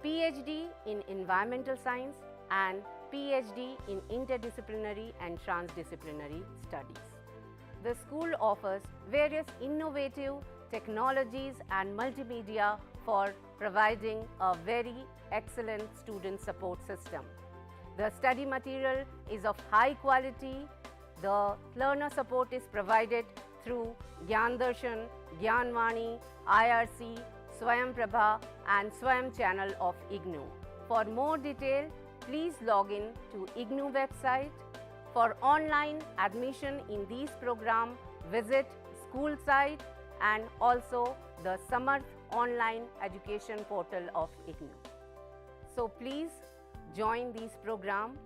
PhD in Environmental Science and PhD in Interdisciplinary and Transdisciplinary Studies. The school offers various innovative technologies and multimedia for providing a very excellent student support system. The study material is of high quality. The learner support is provided through Gyan Darshan, Gyan Vani, IRC, Swayam Prabha and Swayam channel of IGNOU. For more detail, please log in to IGNOU website. For online admission in these programs, visit school site and also the Samarth online education portal of IGNOU. So please join these programs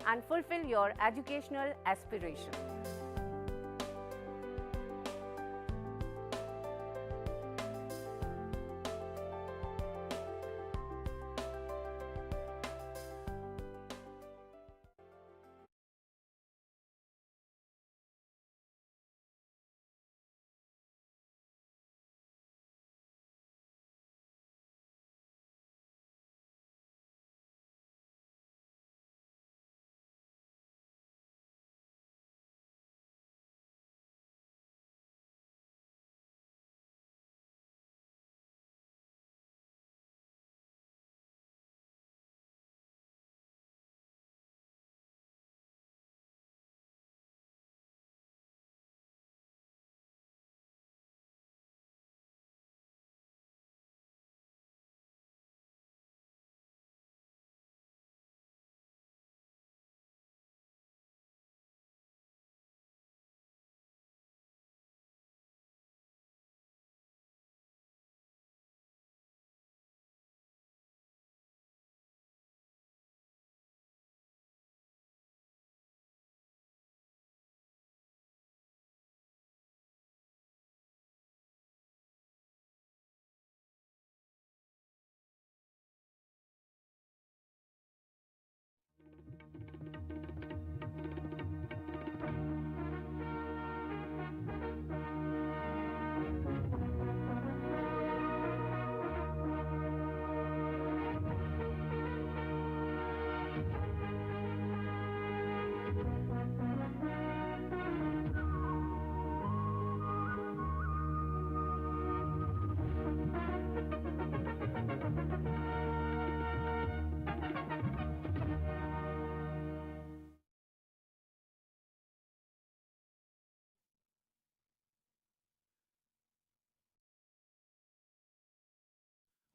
and fulfill your educational aspiration.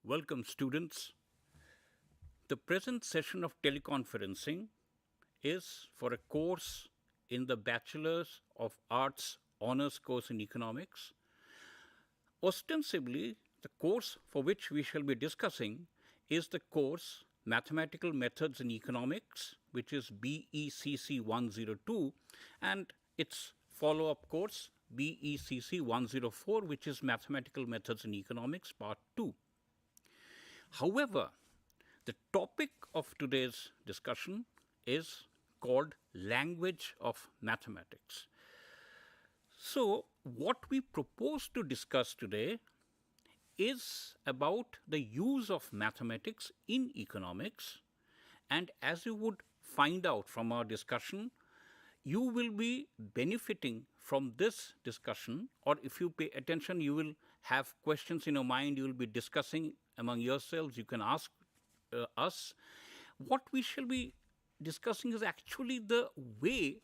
Welcome, students. The present session of teleconferencing is for a course in the Bachelor's of Arts Honours course in Economics. Ostensibly, the course for which we shall be discussing is the course Mathematical Methods in Economics, which is BECC 102, and its follow-up course BECC 104, which is Mathematical Methods in Economics Part 2. However, the topic of today's discussion is called Language of Mathematics. So, what we propose to discuss today is about the use of mathematics in economics, and as you would find out from our discussion, you will be benefiting from this discussion, or if you pay attention, you will have questions in your mind, you will be discussing among yourselves, you can ask us. what we shall be discussing is actually the way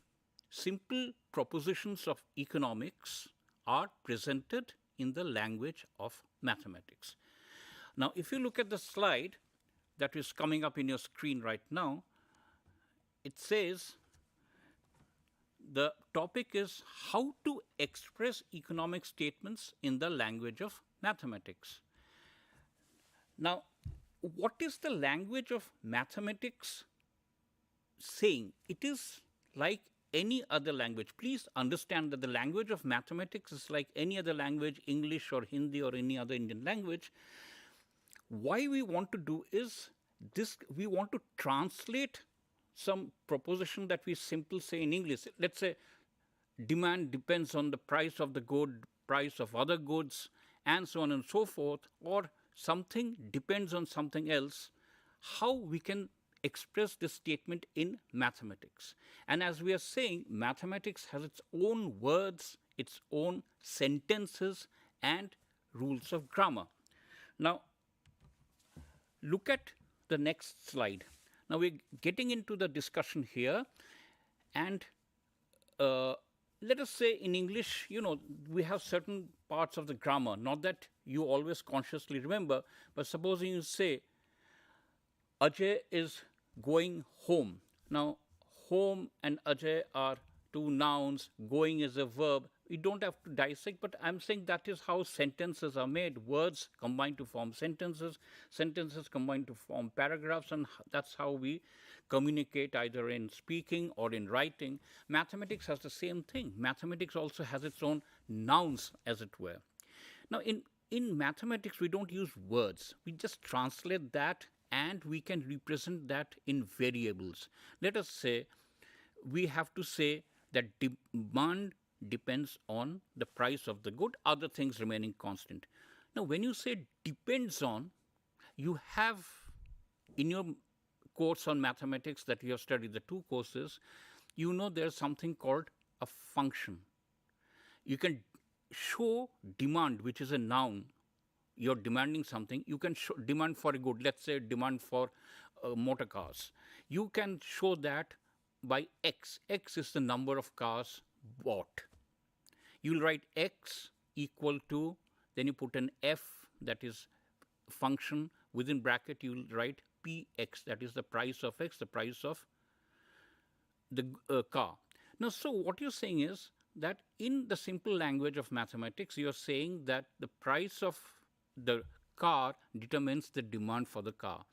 simple propositions of economics are presented in the language of mathematics. Now, if you look at the slide that is coming up in your screen right now, it says the topic is how to express economic statements in the language of mathematics. Now, what is the language of mathematics saying? It is like any other language. Please understand that the language of mathematics is like any other language, English or Hindi or any other Indian language. Why we want to do is this, we want to translate some proposition that we simply say in English. Let's say demand depends on the price of the good, price of other goods, and so on and so forth, or something depends on something else. How we can express this statement in mathematics. And as we are saying, mathematics has its own words, its own sentences, and rules of grammar. Now, look at the next slide. Now, we're getting into the discussion here, and let us say in English, we have certain parts of the grammar, not that you always consciously remember, but supposing you say, Ajay is going home. Now, home and Ajay are two nouns, going is a verb. We don't have to dissect, but I'm saying that is how sentences are made. Words combine to form sentences, sentences combine to form paragraphs, and that's how we communicate either in speaking or in writing. Mathematics has the same thing. Mathematics also has its own nouns, as it were. Now, in mathematics, we don't use words. We just translate that, and we can represent that in variables. Let us say we have to say that demand depends on the price of the good, other things remaining constant. Now, when you say depends on, you have in your course on mathematics that you have studied, the two courses, there's something called a function. You can show demand, which is a noun. You're demanding something. You can show demand for a good. Let's say demand for motor cars. You can show that by X. X is the number of cars bought. You'll write X equal to, then you put an F, that is function. Within bracket, you'll write Px, that is the price of X, the price of the car. Now, so what you're saying is that in the simple language of mathematics, you're saying that the price of the car determines the demand for the car.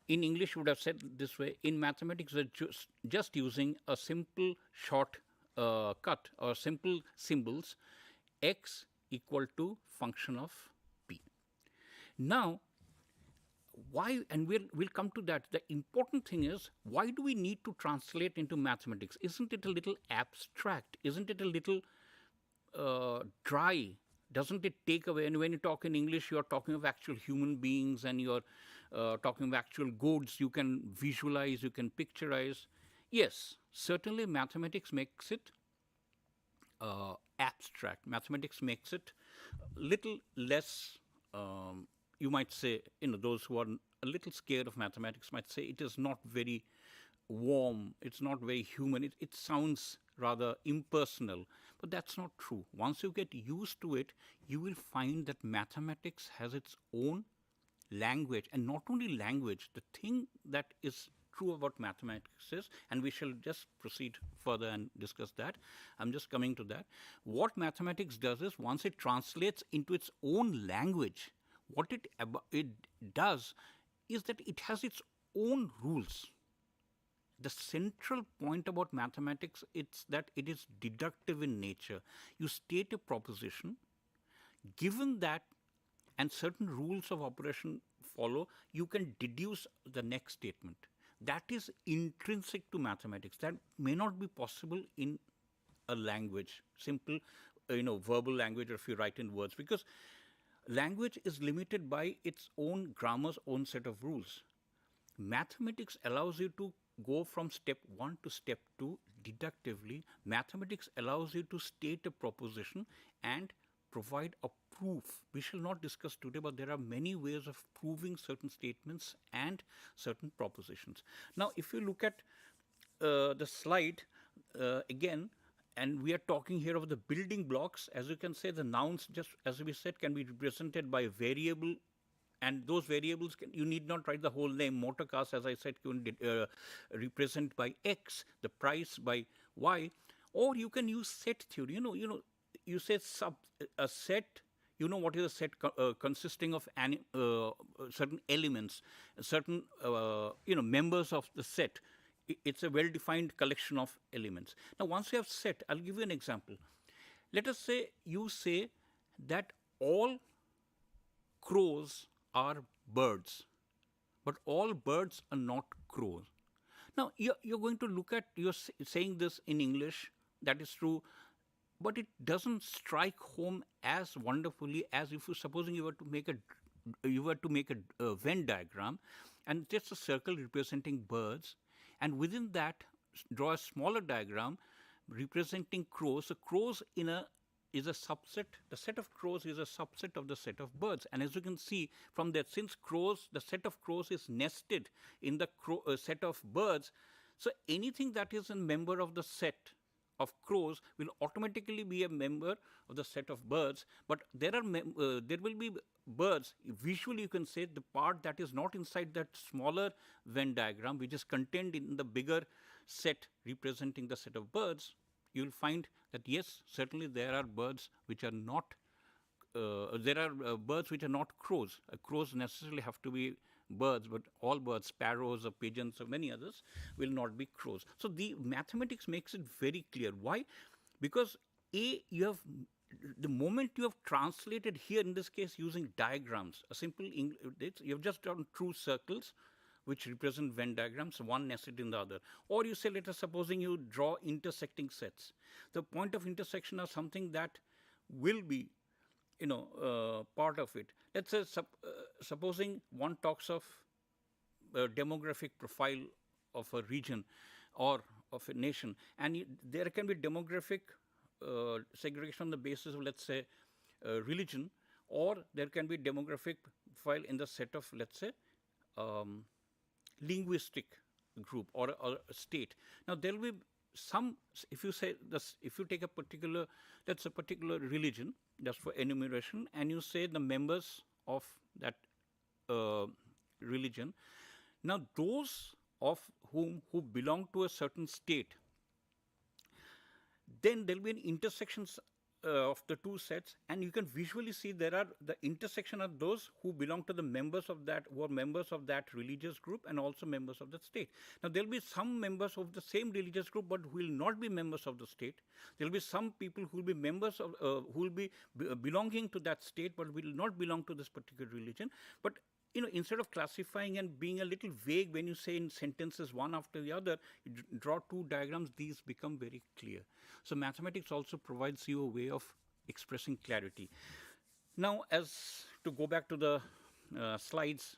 In English, you would have said this way. In mathematics, we're just using a simple short cut or simple symbols, X equal to function of P. Now, why, and we'll come to that. The important thing is, why do we need to translate into mathematics? Isn't it a little abstract? Isn't it a little dry? Doesn't it take away? And when you talk in English, you're talking of actual human beings, and you're talking of actual goods. You can visualize, you can picturize. Yes, certainly mathematics makes it abstract. Mathematics makes it a little less, you might say, those who are a little scared of mathematics might say it is not very warm, it's not very human, it sounds rather impersonal. But that's not true. Once you get used to it, you will find that mathematics has its own language, and not only language, the thing that is true about mathematics is, and we shall just proceed further and discuss that. I'm just coming to that. What mathematics does is, once it translates into its own language, what it does is that it has its own rules. The central point about mathematics is that it is deductive in nature. You state a proposition, given that, and certain rules of operation follow, you can deduce the next statement. That is intrinsic to mathematics. That may not be possible in a language, simple, verbal language, or if you write in words, because language is limited by its own grammar's own set of rules. Mathematics allows you to go from step 1 to step 2 deductively. Mathematics allows you to state a proposition and provide a proof. We shall not discuss today, but there are many ways of proving certain statements and certain propositions. Now, if you look at the slide again, and we are talking here of the building blocks. As you can say, the nouns, just as we said, can be represented by a variable, and those variables, you need not write the whole name. Motor cars, as I said, can represent by X, the price by Y, or you can use set theory. You say a set. You know what is a set consisting of certain elements, certain members of the set. It's a well-defined collection of elements. Now, once you have set, I'll give you an example. Let us say you say that all crows are birds, but all birds are not crows. Now, you're going to look at, you're saying this in English, that is true, but it doesn't strike home as wonderfully as if supposing you were to make a Venn diagram, and just a circle representing birds, and within that draw a smaller diagram representing crows. So crows is a subset. The set of crows is a subset of the set of birds. And as you can see from that, since the set of crows is nested in the set of birds, so anything that is a member of the set of crows will automatically be a member of the set of birds. But there will be birds. Visually, you can say the part that is not inside that smaller Venn diagram, which is contained in the bigger set representing the set of birds. You will find that yes, certainly there are birds which are not. Birds which are not crows. Crows necessarily have to be birds, but all birds, sparrows or pigeons or many others, will not be crows. So the mathematics makes it very clear. Why? Because the moment you have translated here, in this case using diagrams, a simple you have just done true circles which represent Venn diagrams, one nested in the other. Or you say, let us supposing you draw intersecting sets. The point of intersection are something that will be part of it. Let's say supposing one talks of demographic profile of a region or of a nation, and there can be demographic segregation on the basis of, let's say, religion, or there can be demographic profile in the set of, let's say, linguistic group or a state. Now there will be some, if you say this, if you take a particular, that's a particular religion, just for enumeration, and you say the members of that religion. Now those of who belong to a certain state, then there will be an intersections of the two sets, and you can visually see there are the intersection of those who belong to the members of that, who are members of that religious group and also members of the state. Now there will be some members of the same religious group but who will not be members of the state. There will be some people who will be members of, who will be belonging to that state but will not belong to this particular religion. But instead of classifying and being a little vague when you say in sentences one after the other, you draw two diagrams, these become very clear. So mathematics also provides you a way of expressing clarity. Now, as to go back to the slides,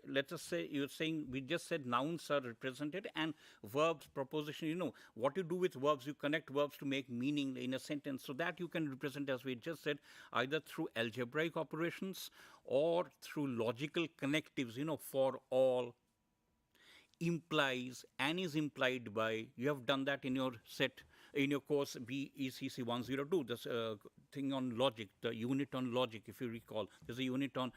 let us say you're saying, we just said nouns are represented and verbs, proposition, what you do with verbs, you connect verbs to make meaning in a sentence. So that you can represent, as we just said, either through algebraic operations or through logical connectives, for all, implies, and is implied by. You have done that in your set, in your course BECC 102, this thing on logic, the unit on logic, if you recall. There's a unit on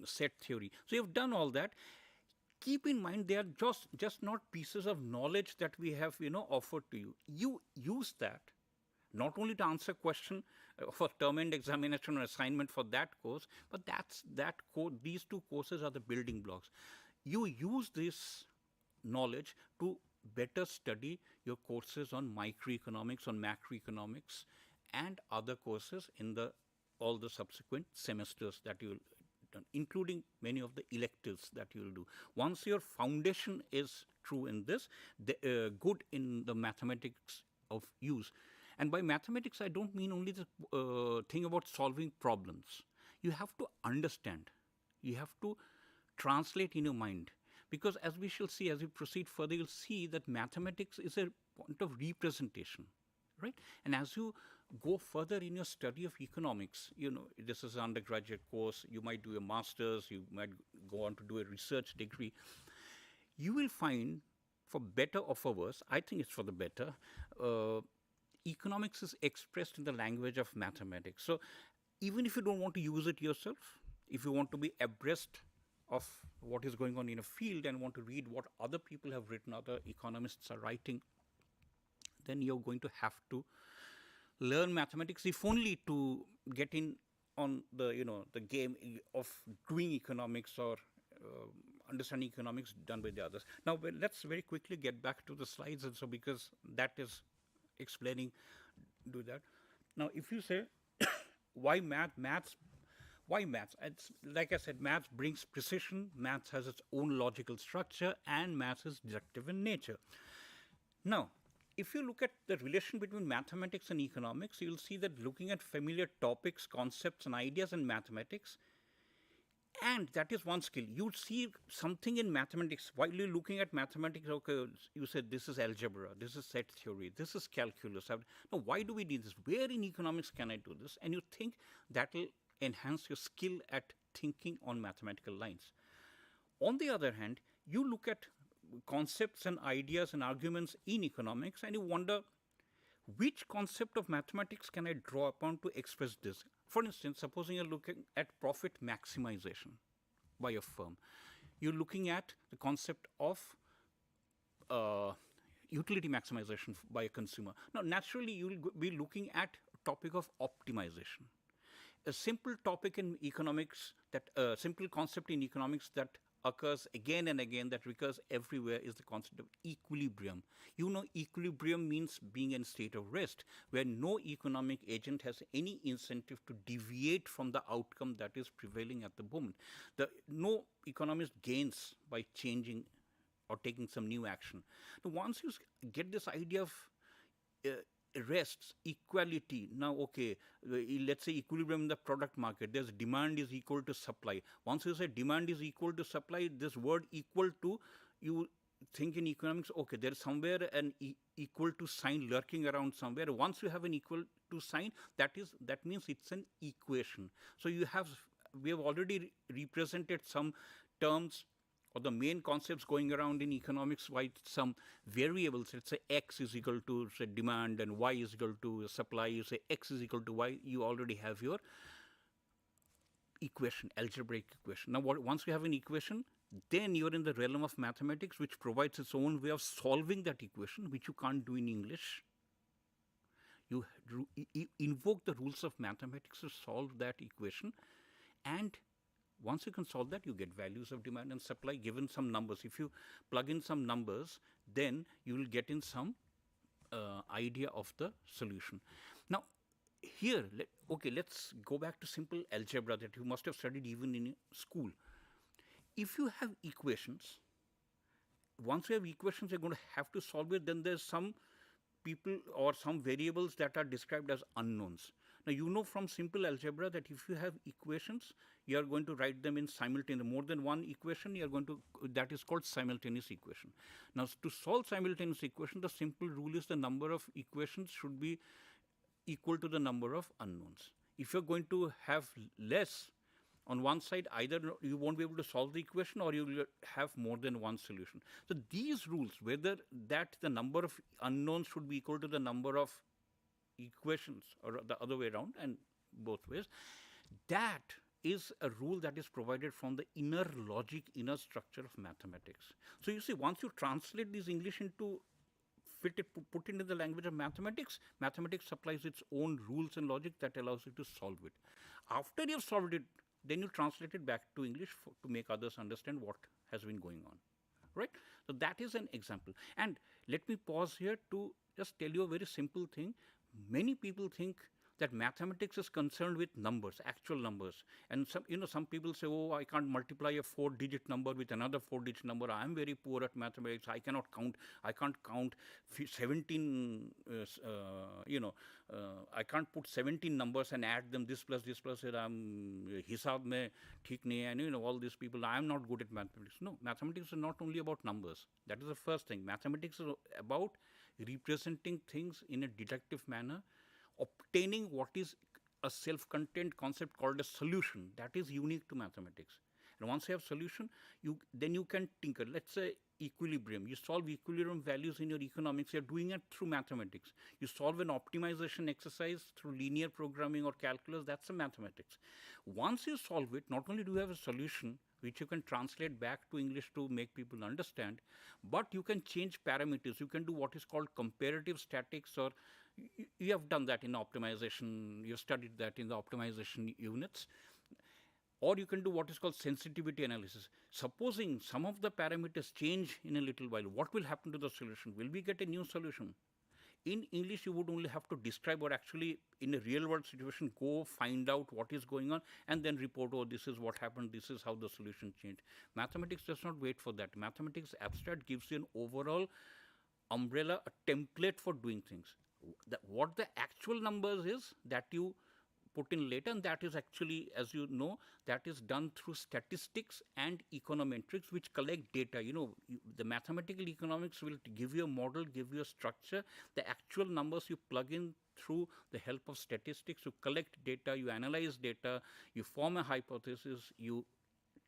set theory. So you've done all that. Keep in mind, they are just not pieces of knowledge that we have, offered to you. You use that not only to answer question for term end examination or assignment for that course, but these two courses are the building blocks. You use this knowledge to better study your courses on microeconomics, on macroeconomics, and other courses in all the subsequent semesters that you will done, including many of the electives that you will do. Once your foundation is true in this, good in the mathematics of use. And by mathematics, I don't mean only the thing about solving problems. You have to understand. You have to translate in your mind. Because as we shall see, as we proceed further, you'll see that mathematics is a point of representation, right? And as you go further in your study of economics, this is an undergraduate course, you might do a master's, you might go on to do a research degree, you will find, for better or for worse, I think it's for the better, economics is expressed in the language of mathematics. So even if you don't want to use it yourself, if you want to be abreast of what is going on in a field and want to read what other people have written, other economists are writing, then you're going to have to learn mathematics, if only to get in on the game of doing economics or understanding economics done by the others. Now, let's very quickly get back to the slides, and so because that is explaining, do that. Now, if you say, why maths? Why maths? It's, like I said, maths brings precision, maths has its own logical structure, and maths is deductive in nature. Now, if you look at the relation between mathematics and economics, you'll see that looking at familiar topics, concepts, and ideas in mathematics, and that is one skill. You see something in mathematics. While you're looking at mathematics, okay, you said this is algebra, this is set theory, this is calculus. Now, why do we need this? Where in economics can I do this? And you think that will enhance your skill at thinking on mathematical lines. On the other hand, you look at concepts and ideas and arguments in economics and you wonder, which concept of mathematics can I draw upon to express this? For instance, supposing you're looking at profit maximization by a firm. You're looking at the concept of utility maximization by a consumer. Now, naturally, you will be looking at a topic of optimization. A simple topic in economics, that simple concept in economics that occurs again and again, that recurs everywhere, is the concept of equilibrium. You know, equilibrium means being in a state of rest, where no economic agent has any incentive to deviate from the outcome that is prevailing at the moment. No economist gains by changing or taking some new action. Now, once you get this idea of rests, equality. Now, okay, let's say equilibrium in the product market. There's demand is equal to supply. Once you say demand is equal to supply, this word equal to, you think in economics, okay, there's somewhere an equal to sign lurking around somewhere. Once you have an equal to sign, that means it's an equation. So we have already represented some terms or the main concepts going around in economics by some variables. Let's say X is equal to, say, demand, and Y is equal to supply. You say X is equal to Y, you already have your equation, algebraic equation. Now, once you have an equation, then you're in the realm of mathematics, which provides its own way of solving that equation, which you can't do in English. You invoke the rules of mathematics to solve that equation, and once you can solve that, you get values of demand and supply given some numbers. If you plug in some numbers, then you will get in some idea of the solution. Now, here, let's go back to simple algebra that you must have studied even in school. If you have equations, once you have equations, you're going to have to solve it. Then there's some people or some variables that are described as unknowns. Now, you know from simple algebra that if you have equations, you are going to write them in simultaneous. More than one equation, you are going to, that is called simultaneous equation. Now, to solve simultaneous equation, the simple rule is the number of equations should be equal to the number of unknowns. If you're going to have less on one side, either you won't be able to solve the equation or you will have more than one solution. So these rules, whether that the number of unknowns should be equal to the number of equations or the other way around, and both ways, that is a rule that is provided from the inner logic, inner structure of mathematics. So you see, once you translate this English into put it into the language of mathematics, mathematics supplies its own rules and logic that allows you to solve it. After you've solved it, then you translate it back to English to make others understand what has been going on, right? So that is an example. And let me pause here to just tell you a very simple thing. Many people think that mathematics is concerned with numbers, actual numbers. And some people say, oh, I can't multiply a 4-digit number with another 4-digit number. I am very poor at mathematics. I cannot count. I can't count 17, I can't put 17 numbers and add them this plus, hisab mein theek nahi hai. And all these people, I am not good at mathematics. No, mathematics is not only about numbers. That is the first thing. Mathematics is about representing things in a deductive manner, obtaining what is a self-contained concept called a solution. That is unique to mathematics. And once you have solution, then you can tinker. Let's say equilibrium. You solve equilibrium values in your economics. You're doing it through mathematics. You solve an optimization exercise through linear programming or calculus. That's a mathematics. Once you solve it, not only do you have a solution which you can translate back to English to make people understand, but you can change parameters. You can do what is called comparative statics, or you have done that in optimization. You've studied that in the optimization units. Or you can do what is called sensitivity analysis. Supposing some of the parameters change in a little while, what will happen to the solution? Will we get a new solution? In English, you would only have to describe, or actually in a real world situation, go find out what is going on and then report, oh, this is what happened, this is how the solution changed. Mathematics does not wait for that. Mathematics abstract gives you an overall umbrella, a template for doing things. What the actual numbers is, that you put in later, and that is actually, as you know, that is done through statistics and econometrics, which collect data. You know, the mathematical economics will give you a model, give you a structure. The actual numbers you plug in through the help of statistics. You collect data, you analyze data, you form a hypothesis, you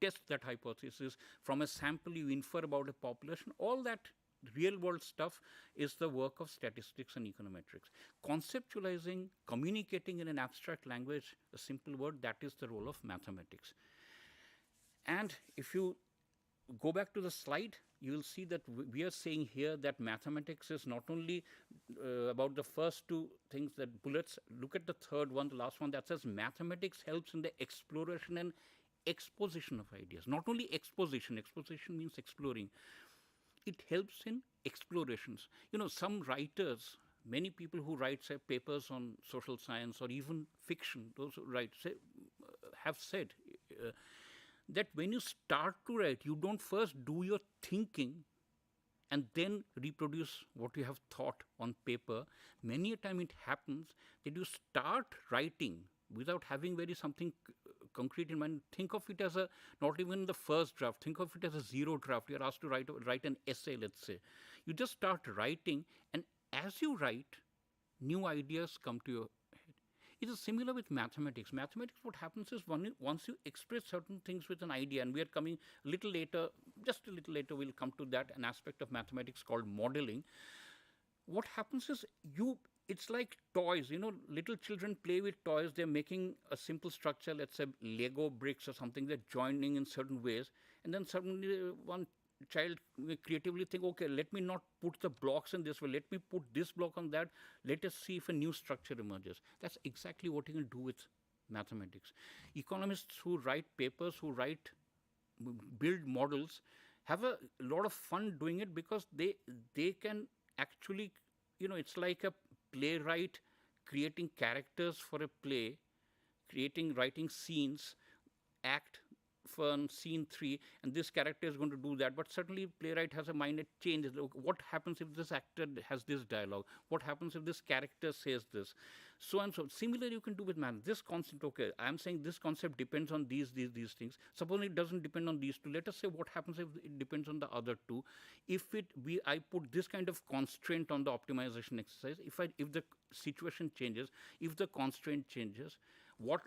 test that hypothesis. From a sample, you infer about a population. All that real world stuff is the work of statistics and econometrics. Conceptualizing, communicating in an abstract language, a simple word, that is the role of mathematics. And if you go back to the slide, you will see that we are saying here that mathematics is not only about the first two things, that bullets. Look at the third one, the last one, that says mathematics helps in the exploration and exposition of ideas. Not only exposition means exploring. It helps in explorations. You know, some writers, many people who write, say, papers on social science or even fiction, those who write, have said that when you start to write, you don't first do your thinking and then reproduce what you have thought on paper. Many a time it happens that you start writing without having very something concrete in mind. Think of it as not even the first draft. Think of it as a zero draft. You're asked to write an essay, let's say. You just start writing, and as you write, new ideas come to your head. It is similar with mathematics. Mathematics, what happens is once you express certain things with an idea, and we are coming a little later, just a little later, we'll come to that, an aspect of mathematics called modeling. What happens is it's like toys, you know, little children play with toys. They're making a simple structure, let's say Lego bricks or something, they're joining in certain ways. And then suddenly one child may creatively think, okay, let me not put the blocks in this way. Let me put this block on that. Let us see if a new structure emerges. That's exactly what you can do with mathematics. Economists who write papers, who build models, have a lot of fun doing it, because they can actually, you know, it's like a playwright creating characters for a play, writing scenes, act for scene 3, and this character is going to do that. But certainly playwright has a mind, it changes. What happens if this actor has this dialogue? What happens if this character says this? So and so. Similarly, you can do with math. This concept, okay, I'm saying this concept depends on these things. Suppose it doesn't depend on these two. Let us say what happens if it depends on the other two. If I put this kind of constraint on the optimization exercise, if the situation changes, if the constraint changes, what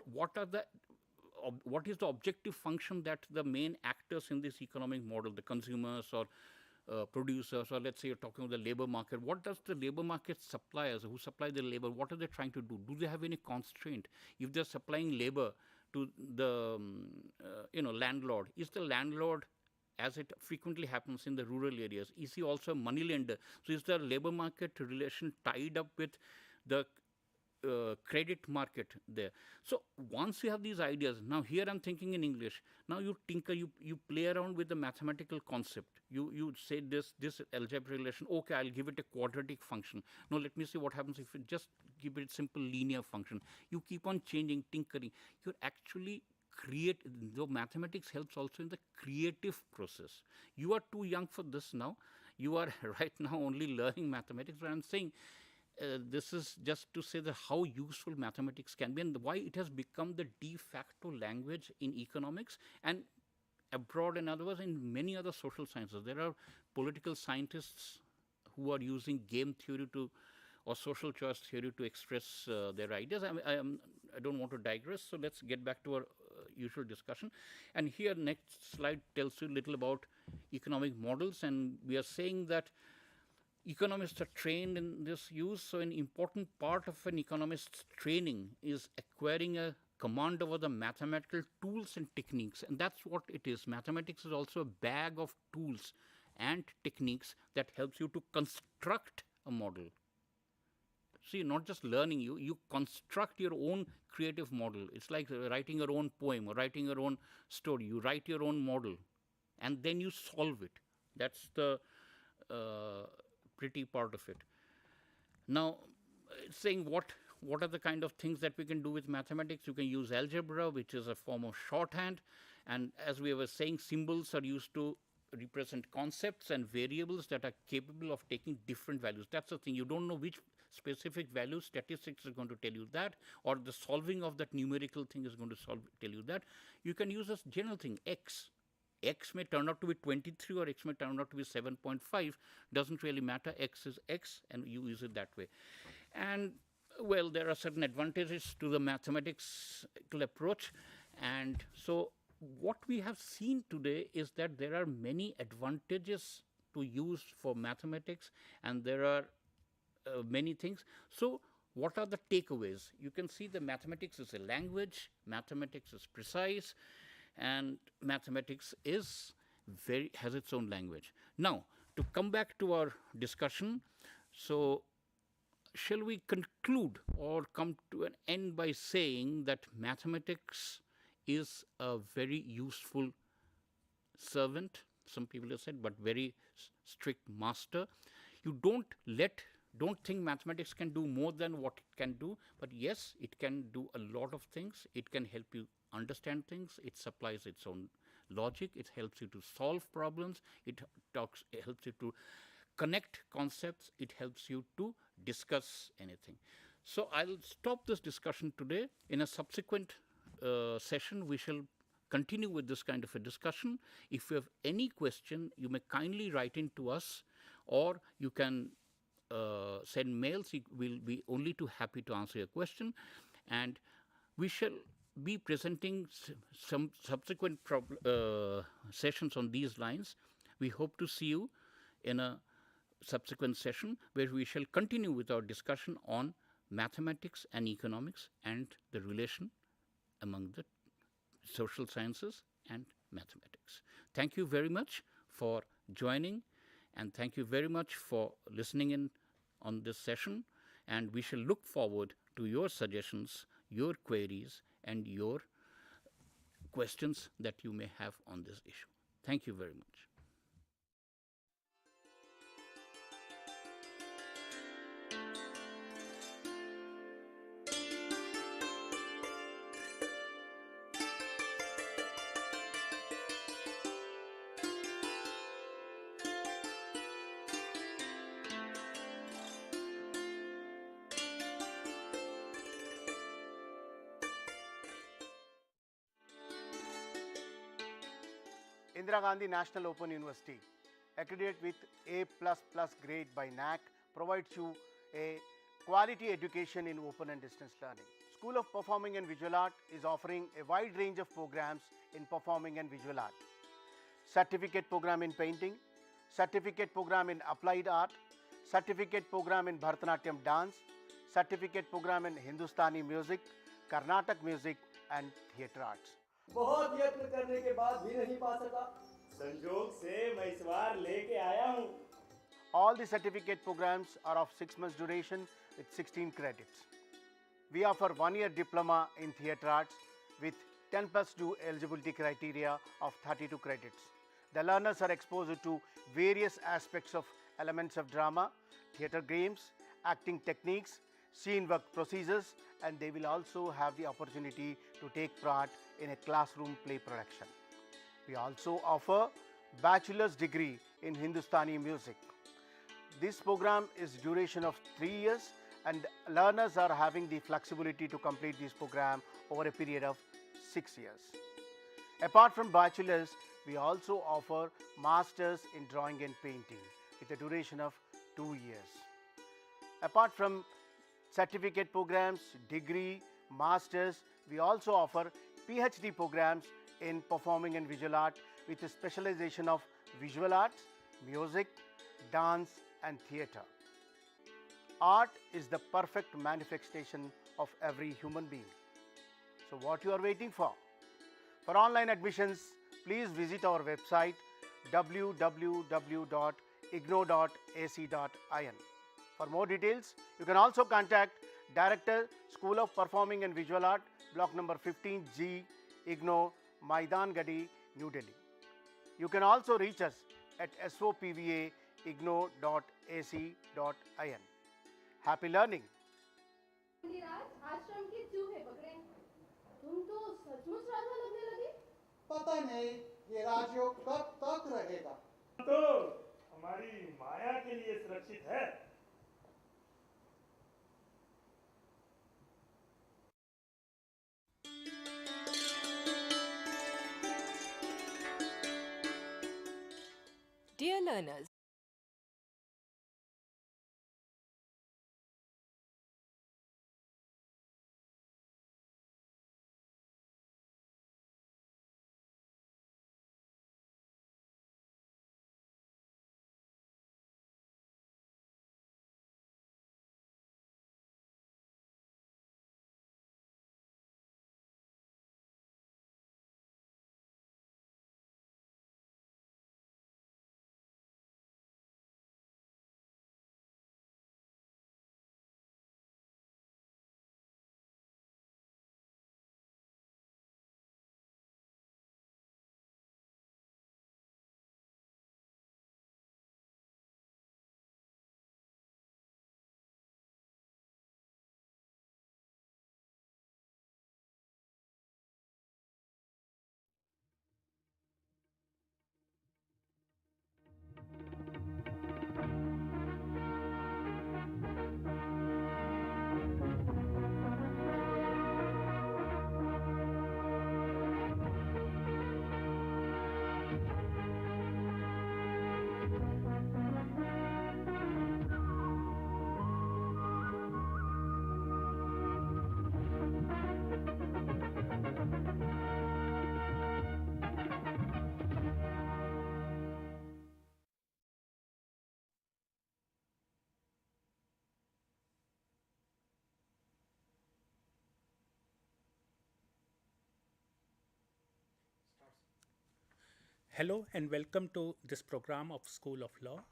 is the objective function that the main actors in this economic model, the consumers or producers, or let's say you're talking about the labor market, what does the labor market suppliers who supply the labor, what are they trying to do? Do they have any constraint? If they're supplying labor to the landlord, is the landlord, as it frequently happens in the rural areas, is he also a moneylender? So is the labor market relation tied up with the credit market there? So once you have these ideas, now here I'm thinking in English, now you tinker, you play around with the mathematical concept. You say this algebraic relation, okay, I'll give it a quadratic function. Now let me see what happens if you just give it a simple linear function. You keep on changing, tinkering. You're actually though mathematics helps also in the creative process. You are too young for this now. You are right now only learning mathematics, but I'm saying this is just to say that how useful mathematics can be and why it has become the de facto language in economics and abroad, in other words, in many other social sciences. There are political scientists who are using game theory or social choice theory to express their ideas. I don't want to digress, so let's get back to our usual discussion. And here, next slide tells you a little about economic models, and we are saying that economists are trained in this use. So an important part of an economist's training is acquiring a command over the mathematical tools and techniques, and that's what it is. Mathematics is also a bag of tools and techniques that helps you to construct a model. See, not just learning, you construct your own creative model. It's like writing your own poem or writing your own story. You write your own model and then you solve it. That's the pretty part of it. Now, it's saying what are the kind of things that we can do with mathematics. You can use algebra, which is a form of shorthand. And as we were saying, symbols are used to represent concepts and variables that are capable of taking different values. That's the thing. You don't know which specific value. Statistics is going to tell you that, or the solving of that numerical thing is going to tell you that. You can use a general thing, x. X may turn out to be 23 or x may turn out to be 7.5. Doesn't really matter. X is x, and you use it that way. And well, there are certain advantages to the mathematical approach. And so what we have seen today is that there are many advantages to use for mathematics, and there are many things. So what are the takeaways? You can see the mathematics is a language, mathematics is precise, and mathematics has its own language. Now, to come back to our discussion, so shall we conclude or come to an end by saying that mathematics is a very useful servant, some people have said, but very strict master. You don't think mathematics can do more than what it can do, but yes, it can do a lot of things. It can help you understand things. It supplies its own logic. It helps you to solve problems. It helps you to connect concepts. It helps you to discuss anything. So I'll stop this discussion today. In a subsequent session, we shall continue with this kind of a discussion. If you have any question, you may kindly write in to us, or you can send mails. We'll be only too happy to answer your question. And we shall be presenting some subsequent sessions on these lines. We hope to see you in a subsequent session where we shall continue with our discussion on mathematics and economics and the relation among the social sciences and mathematics. Thank you very much for joining, and thank you very much for listening in on this session, and we shall look forward to your suggestions, your queries, and your questions that you may have on this issue. Thank you very much.
Indira Gandhi National Open University, accredited with A++ grade by NAC, provides you a quality education in open and distance learning. School of Performing and Visual Art is offering a wide range of programs in performing and visual art. Certificate program in painting, certificate program in applied art, certificate program in Bharatanatyam dance, certificate program in Hindustani music, Carnatic music and theatre arts.
बहुत यत्न करने के बाद भी नहीं पा सका, संजोग से मैं इस बार लेके आया हूँ.
All the certificate programs are of 6 months duration with 16 credits. We offer 1-year diploma in theatre arts with 10+2 eligibility criteria of 32 credits. The learners are exposed to various aspects of elements of drama, theatre games, acting techniques, scene work procedures, and they will also have the opportunity to take part in a classroom play production. We also offer bachelor's degree in Hindustani music. This program is duration of 3 years, and learners are having the flexibility to complete this program over a period of 6 years. Apart from bachelor's, we also offer masters in drawing and painting with a duration of 2 years. Apart from certificate programs, degree, masters, we also offer PhD programs in performing and visual art with a specialization of visual arts, music, dance and theatre. Art is the perfect manifestation of every human being. So what you are waiting for? For online admissions, please visit our website www.ignou.ac.in. For more details, you can also contact Director, School of Performing and Visual Art, Block number 15G, IGNOU, Maidan Gadi, New Delhi. You can also reach us at sopva.ignou.ac.in. Happy learning!
आश्रम के चूहे पकड़े। तुम तो सचमुच राजा लगने लगे।
पता नहीं ये राजयोग कब तक रहेगा।
तो हमारी माया के लिए सुरक्षित है।
Dear learners,
Hello and welcome to this program of School of Law.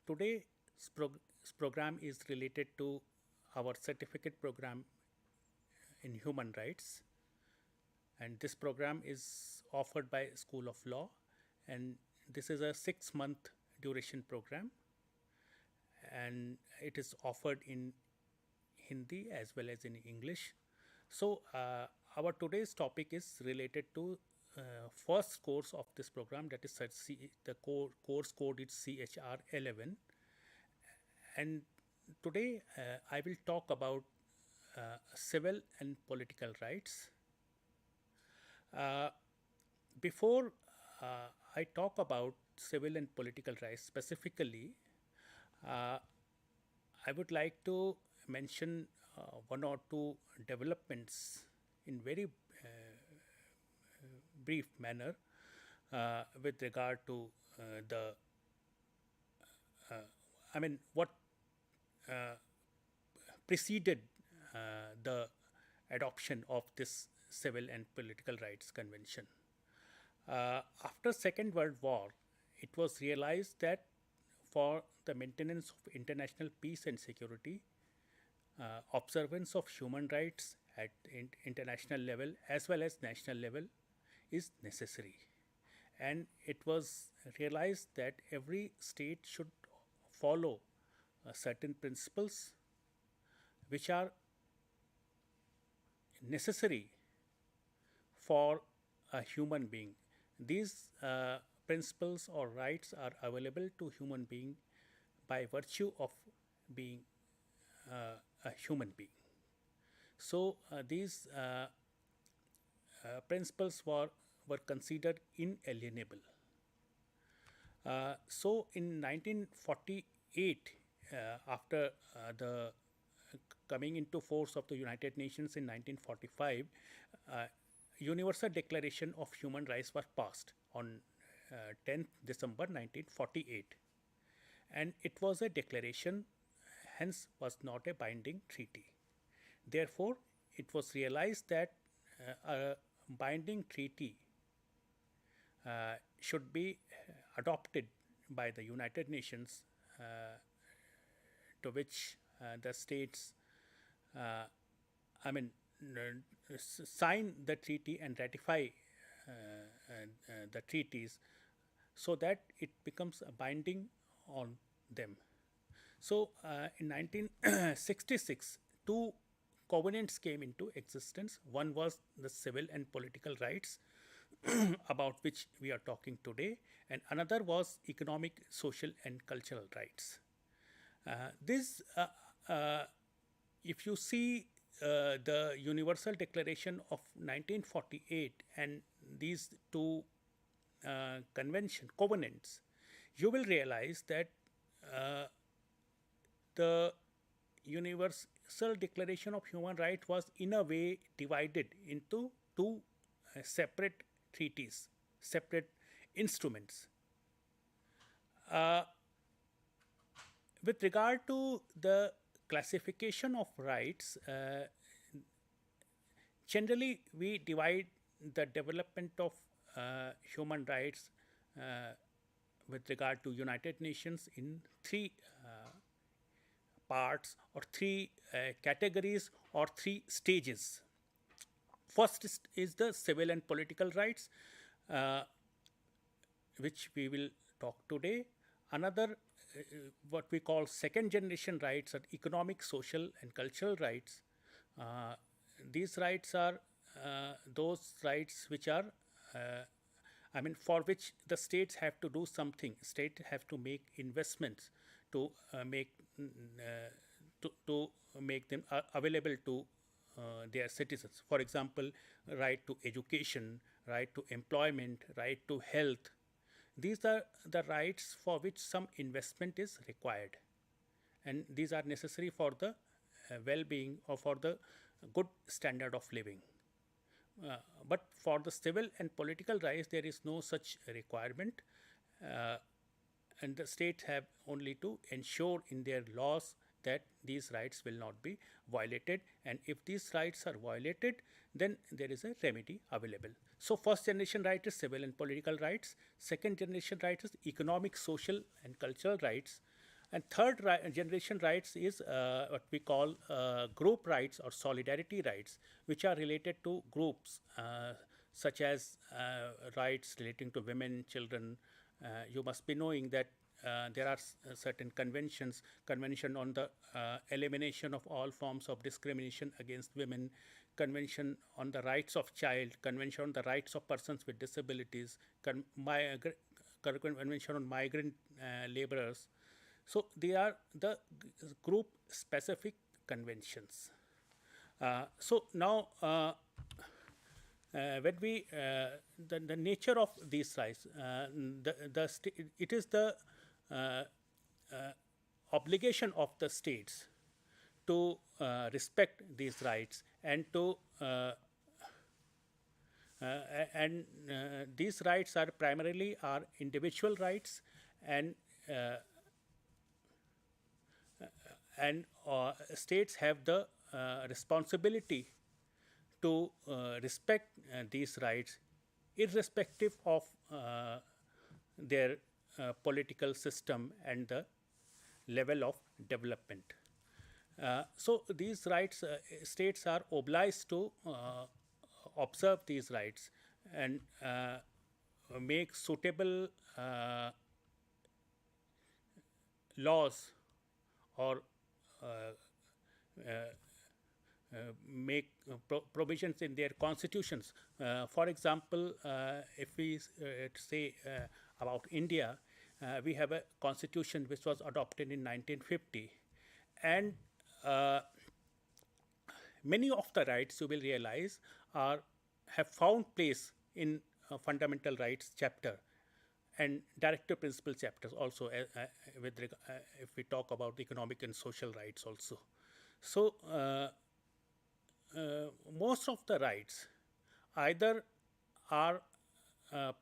Today's program is related to our certificate program in human rights, and this program is offered by School of Law, and this is a 6-month duration program, and it is offered in Hindi as well as in English. So our today's topic is related to first course of this program, that is the course code is CHR 11, and today I will talk about civil and political rights. Before I talk about civil and political rights specifically, I would like to mention one or two developments in very brief manner with regard to what preceded the adoption of this Civil and Political Rights Convention. After Second World War, it was realized that for the maintenance of international peace and security, observance of human rights at international level as well as national level is necessary. And it was realized that every state should follow certain principles which are necessary for a human being. These principles or rights are available to human being by virtue of being a human being. So these principles were considered inalienable. So in 1948, after the coming into force of the United Nations in 1945, Universal Declaration of Human Rights was passed on 10th December 1948, and it was a declaration, hence was not a binding treaty. Therefore, it was realized that a binding treaty should be adopted by the United Nations, to which the states, sign the treaty and ratify the treaties, so that it becomes binding on them. So, in 1966, two covenants came into existence. One was the civil and political rights, about which we are talking today, and another was economic, social, and cultural rights. If you see the Universal Declaration of 1948 and these two covenants, you will realize that the Universal Declaration of Human Rights was in a way divided into two separate treaties, separate instruments. With regard to the classification of rights, generally we divide the development of human rights with regard to United Nations in three parts, or three categories, or three stages. First is the civil and political rights, which we will talk today. Another, what we call second generation rights, are economic, social, and cultural rights. These rights are those rights which are, for which the states have to do something. States have to make investments to make them available to their citizens. For example, right to education, right to employment, right to health. These are the rights for which some investment is required, and these are necessary for the well-being or for the good standard of living. But for the civil and political rights, there is no such requirement, and the states have only to ensure in their laws that these rights will not be violated, and if these rights are violated, then there is a remedy available. So, first generation right is civil and political rights, second generation right is economic, social, and cultural rights, and third generation rights is what we call group rights or solidarity rights, which are related to groups, such as rights relating to women, children. You must be knowing that there are certain conventions, Convention on the Elimination of All Forms of Discrimination Against Women, Convention on the Rights of Child, Convention on the Rights of Persons with Disabilities, Convention on Migrant Laborers. So they are the group specific conventions. So now when we the nature of these rights, it is the obligation of the states to respect these rights, and to these rights are primarily individual rights, and states have the responsibility to respect these rights, irrespective of their political system and the level of development. So these rights, states are obliged to observe these rights and make suitable laws, or make provisions in their constitutions. For example, if we say about India, we have a constitution which was adopted in 1950, and many of the rights, you will realize, have found place in fundamental rights chapter, and directive principle chapters also, if we talk about economic and social rights also. So most of the rights either are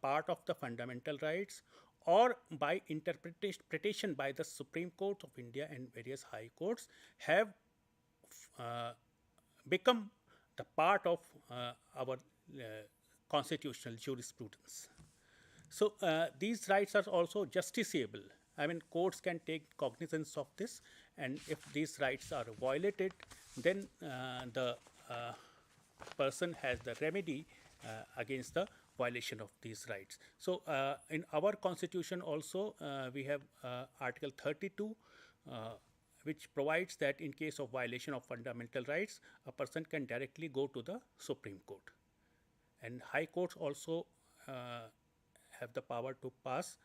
part of the fundamental rights, or by interpretation by the Supreme Court of India and various high courts have become the part of our constitutional jurisprudence. So these rights are also justiciable. I mean, courts can take cognizance of this, and if these rights are violated, then the person has the remedy against the violation of these rights. So in our constitution also we have Article 32, which provides that in case of violation of fundamental rights, a person can directly go to the Supreme Court. And high courts also have the power to pass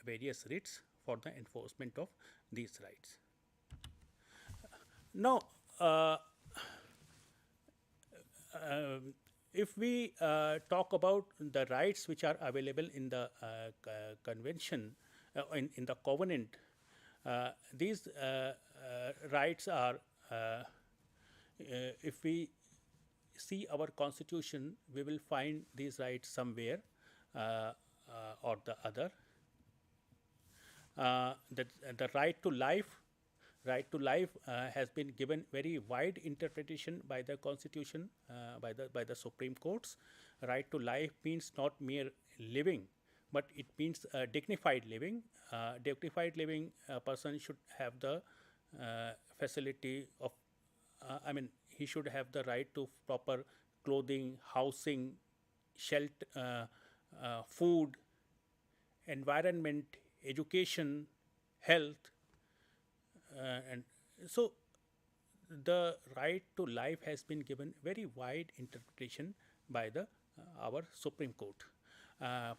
various writs for the enforcement of these rights. Now, if we talk about the rights which are available in the convention, in the covenant, these rights are, if we see our constitution, we will find these rights somewhere or the other. The right to life has been given very wide interpretation by the constitution, by the Supreme Courts. Right to life means not mere living, but it means dignified living. Dignified living, a person should have the facility of, I mean, he should have the right to proper clothing, housing, shelter, food, environment, education, health, and so the right to life has been given very wide interpretation by the our Supreme Court.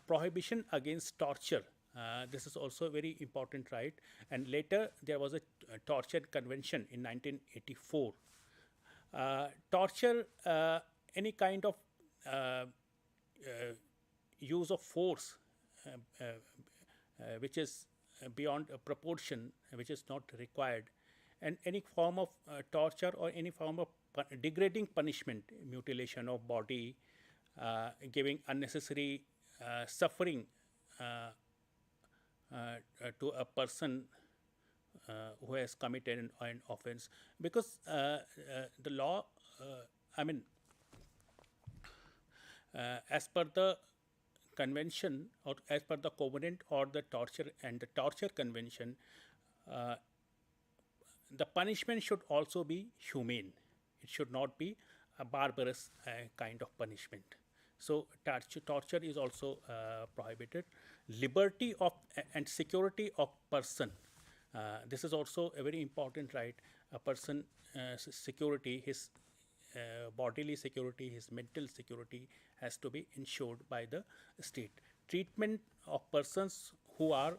Prohibition against torture, this is also a very important right, and later there was a torture convention in 1984. Torture, any kind of use of force which is beyond a proportion, which is not required, and any form of torture or any form of degrading punishment, mutilation of body, giving unnecessary suffering to a person who has committed an offense, because the law, I mean, as per the convention or as per the covenant or the torture convention, the punishment should also be humane. It should not be a barbarous kind of punishment. So torture is also prohibited. Liberty of and security of person. This is also a very important right. A person security, his bodily security, his mental security has to be ensured by the state. Treatment of persons who are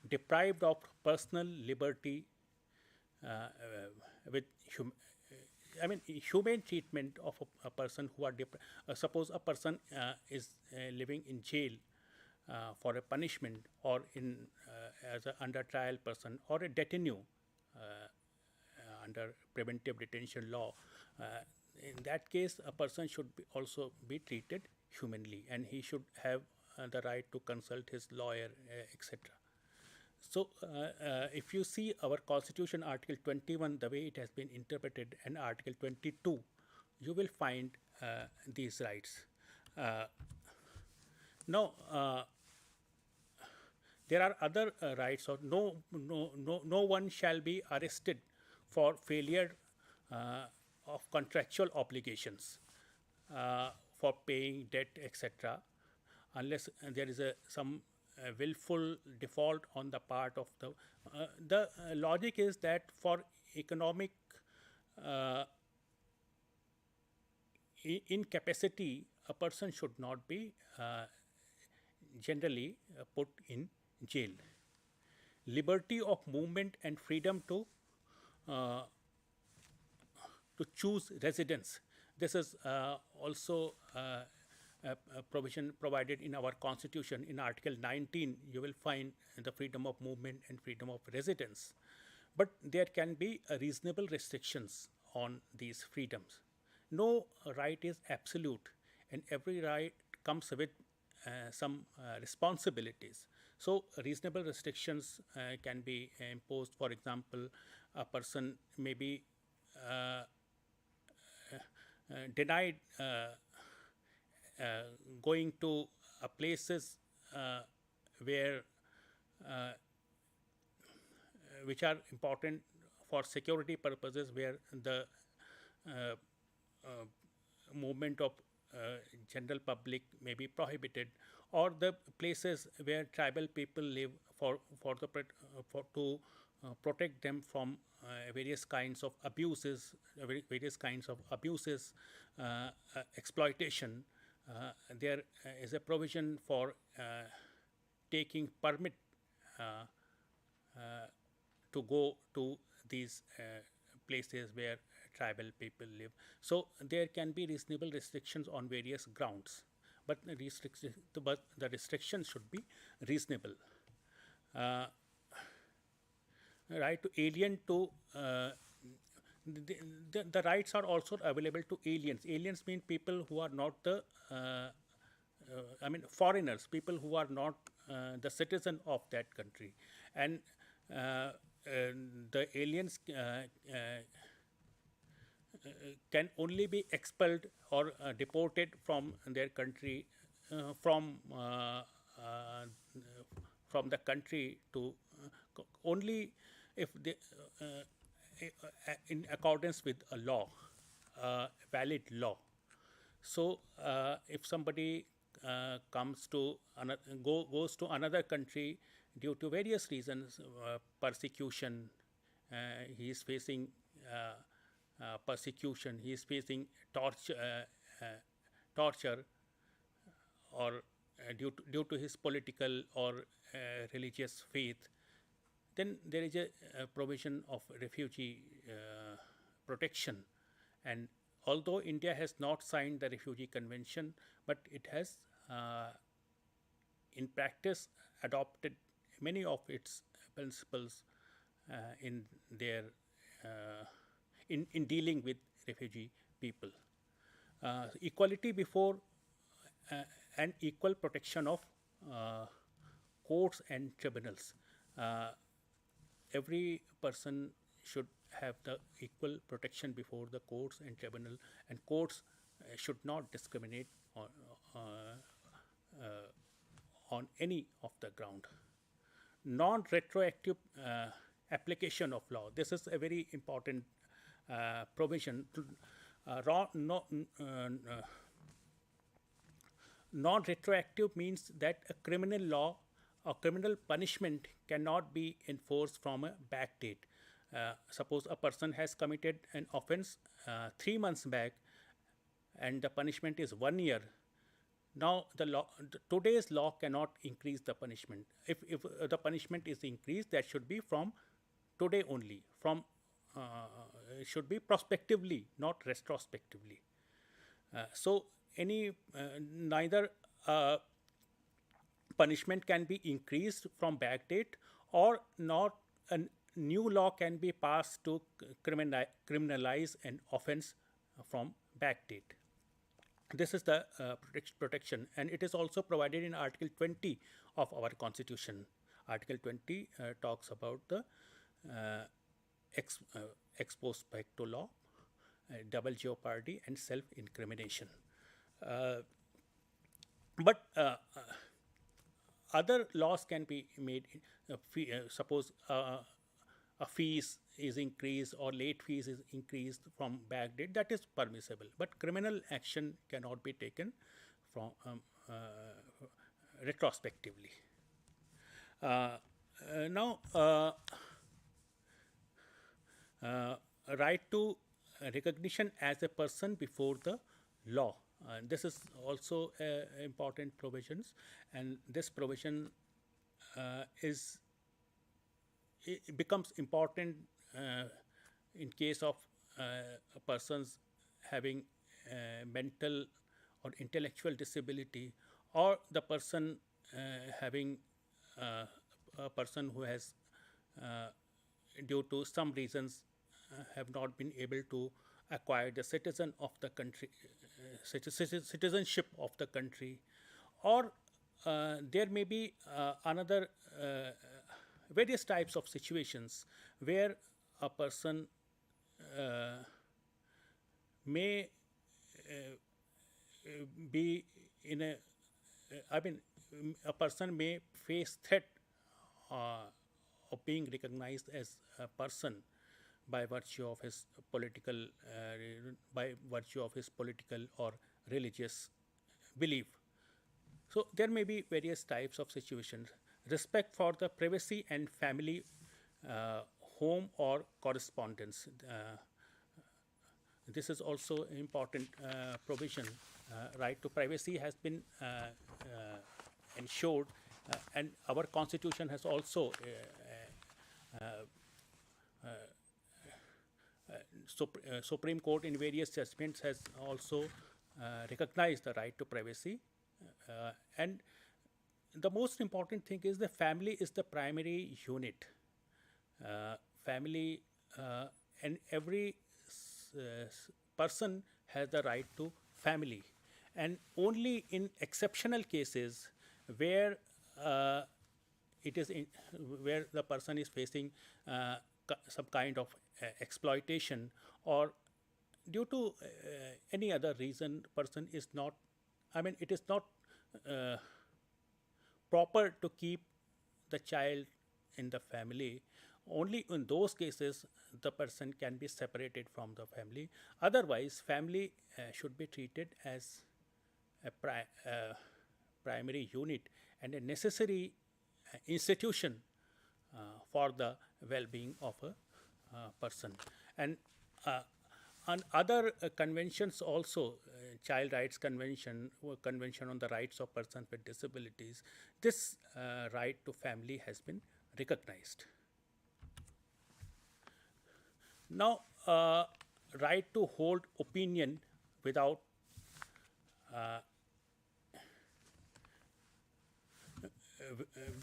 deprived of personal liberty with humane treatment of a person who are suppose a person is living in jail for a punishment, or in as a under trial person, or a détenu under preventive detention law. In that case, a person should also be treated humanly, and he should have the right to consult his lawyer, etc. So, if you see our Constitution, Article 21, the way it has been interpreted, and Article 22, you will find these rights. Now, there are other rights. Or no one shall be arrested for failure of contractual obligations, for paying debt, etc., unless there is some willful default on the part of the logic is that for economic incapacity, a person should not be generally put in jail. Liberty of movement and freedom to choose residence. This is also provision provided in our constitution. In Article 19, you will find the freedom of movement and freedom of residence. But there can be reasonable restrictions on these freedoms. No right is absolute, and every right comes with some responsibilities. So reasonable restrictions can be imposed. For example, a person may be denied going to places where which are important for security purposes, where the movement of general public may be prohibited, or the places where tribal people live to protect them from various kinds of abuses, exploitation. There is a provision for taking permit to go to these places where tribal people live. So there can be reasonable restrictions on various grounds, but the restrictions should be reasonable. Right to alien to the rights are also available to aliens. Aliens mean people who are not the foreigners, people who are not the citizen of that country, and the aliens can only be expelled or deported from their country, from the country to only if they in accordance with a law, valid law. So if somebody goes to another country due to various reasons, persecution, he is facing persecution, he is facing torture, or due to his political or religious faith, then there is a provision of refugee protection. And although India has not signed the Refugee Convention, but it has in practice adopted many of its principles in their in dealing with refugee people. Equality before and equal protection of courts and tribunals. Every person should have the equal protection before the courts and tribunal, and courts should not discriminate on any of the ground. Non-retroactive application of law. This is a very important provision. Non-retroactive means that a criminal law or criminal punishment cannot be enforced from a back date. Suppose a person has committed an offense 3 months back and the punishment is 1 year. Now today's law cannot increase the punishment. If the punishment is increased, that should be from today only. It should be prospectively, not retrospectively. So neither punishment can be increased from back date, or not a new law can be passed to criminalize an offense from back date. This is the protection, and it is also provided in Article 20 of our Constitution. Article 20 talks about the ex post facto law, double jeopardy, and self-incrimination. But other laws can be made. Suppose a fees is increased or late fees is increased from back date, that is permissible. But criminal action cannot be taken from retrospectively. Now, right to recognition as a person before the law. This is also important provisions, and this provision it becomes important in case of persons having mental or intellectual disability, or the person having a person who has due to some reasons have not been able to acquire the citizen of the country citizenship of the country, or there may be another various types of situations where a person may be in a I mean a person may face threat of being recognized as a person by virtue of his political or religious belief. So there may be various types of situations. Respect for the privacy and family, home or correspondence. This is also important provision. Right to privacy has been ensured, and our constitution has also Supreme Court in various judgments has also recognized the right to privacy, and the most important thing is the family is the primary unit. Family and every person has the right to family, and only in exceptional cases where it is where the person is facing some kind of exploitation, or due to any other reason person is not, it is not proper to keep the child in the family. Only in those cases the person can be separated from the family. Otherwise, family should be treated as a primary unit and a necessary institution for the well-being of a person. And on other conventions also, Child Rights Convention, Convention on the Rights of Persons with Disabilities, this right to family has been recognized. Now, right to hold opinion without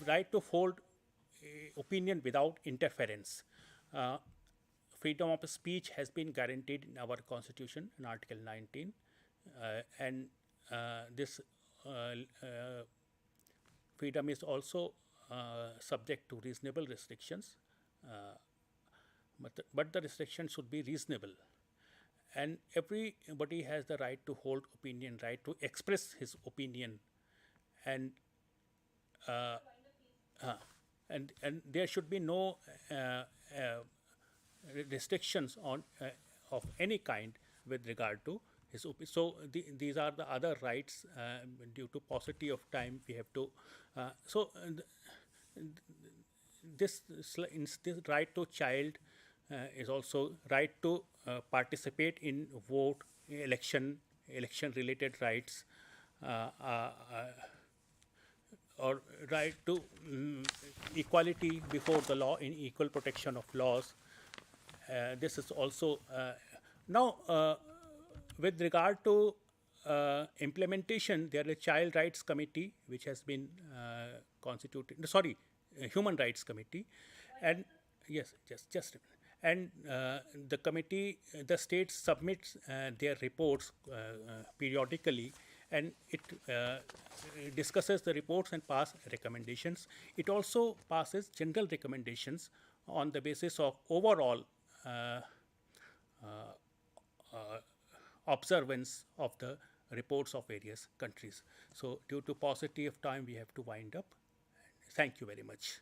right to hold opinion without interference. Freedom of speech has been guaranteed in our constitution in Article 19, and this freedom is also subject to reasonable restrictions, but the restrictions should be reasonable. And everybody has the right to hold opinion, right to express his opinion, and and there should be no restrictions on of any kind with regard to his opinion. So these are the other rights. Due to paucity of time, we have to. This right to child is also right to participate in vote, election related rights, or right to equality before the law in equal protection of laws. This is also now with regard to implementation. There is a Child Rights Committee which has been constituted. Sorry, Human Rights Committee, and yes, just a minute. And the committee, the states submits their reports periodically, and it discusses the reports and pass recommendations. It also passes general recommendations on the basis of overall observance of the reports of various countries. So due to paucity of time, we have to wind up. Thank you very much.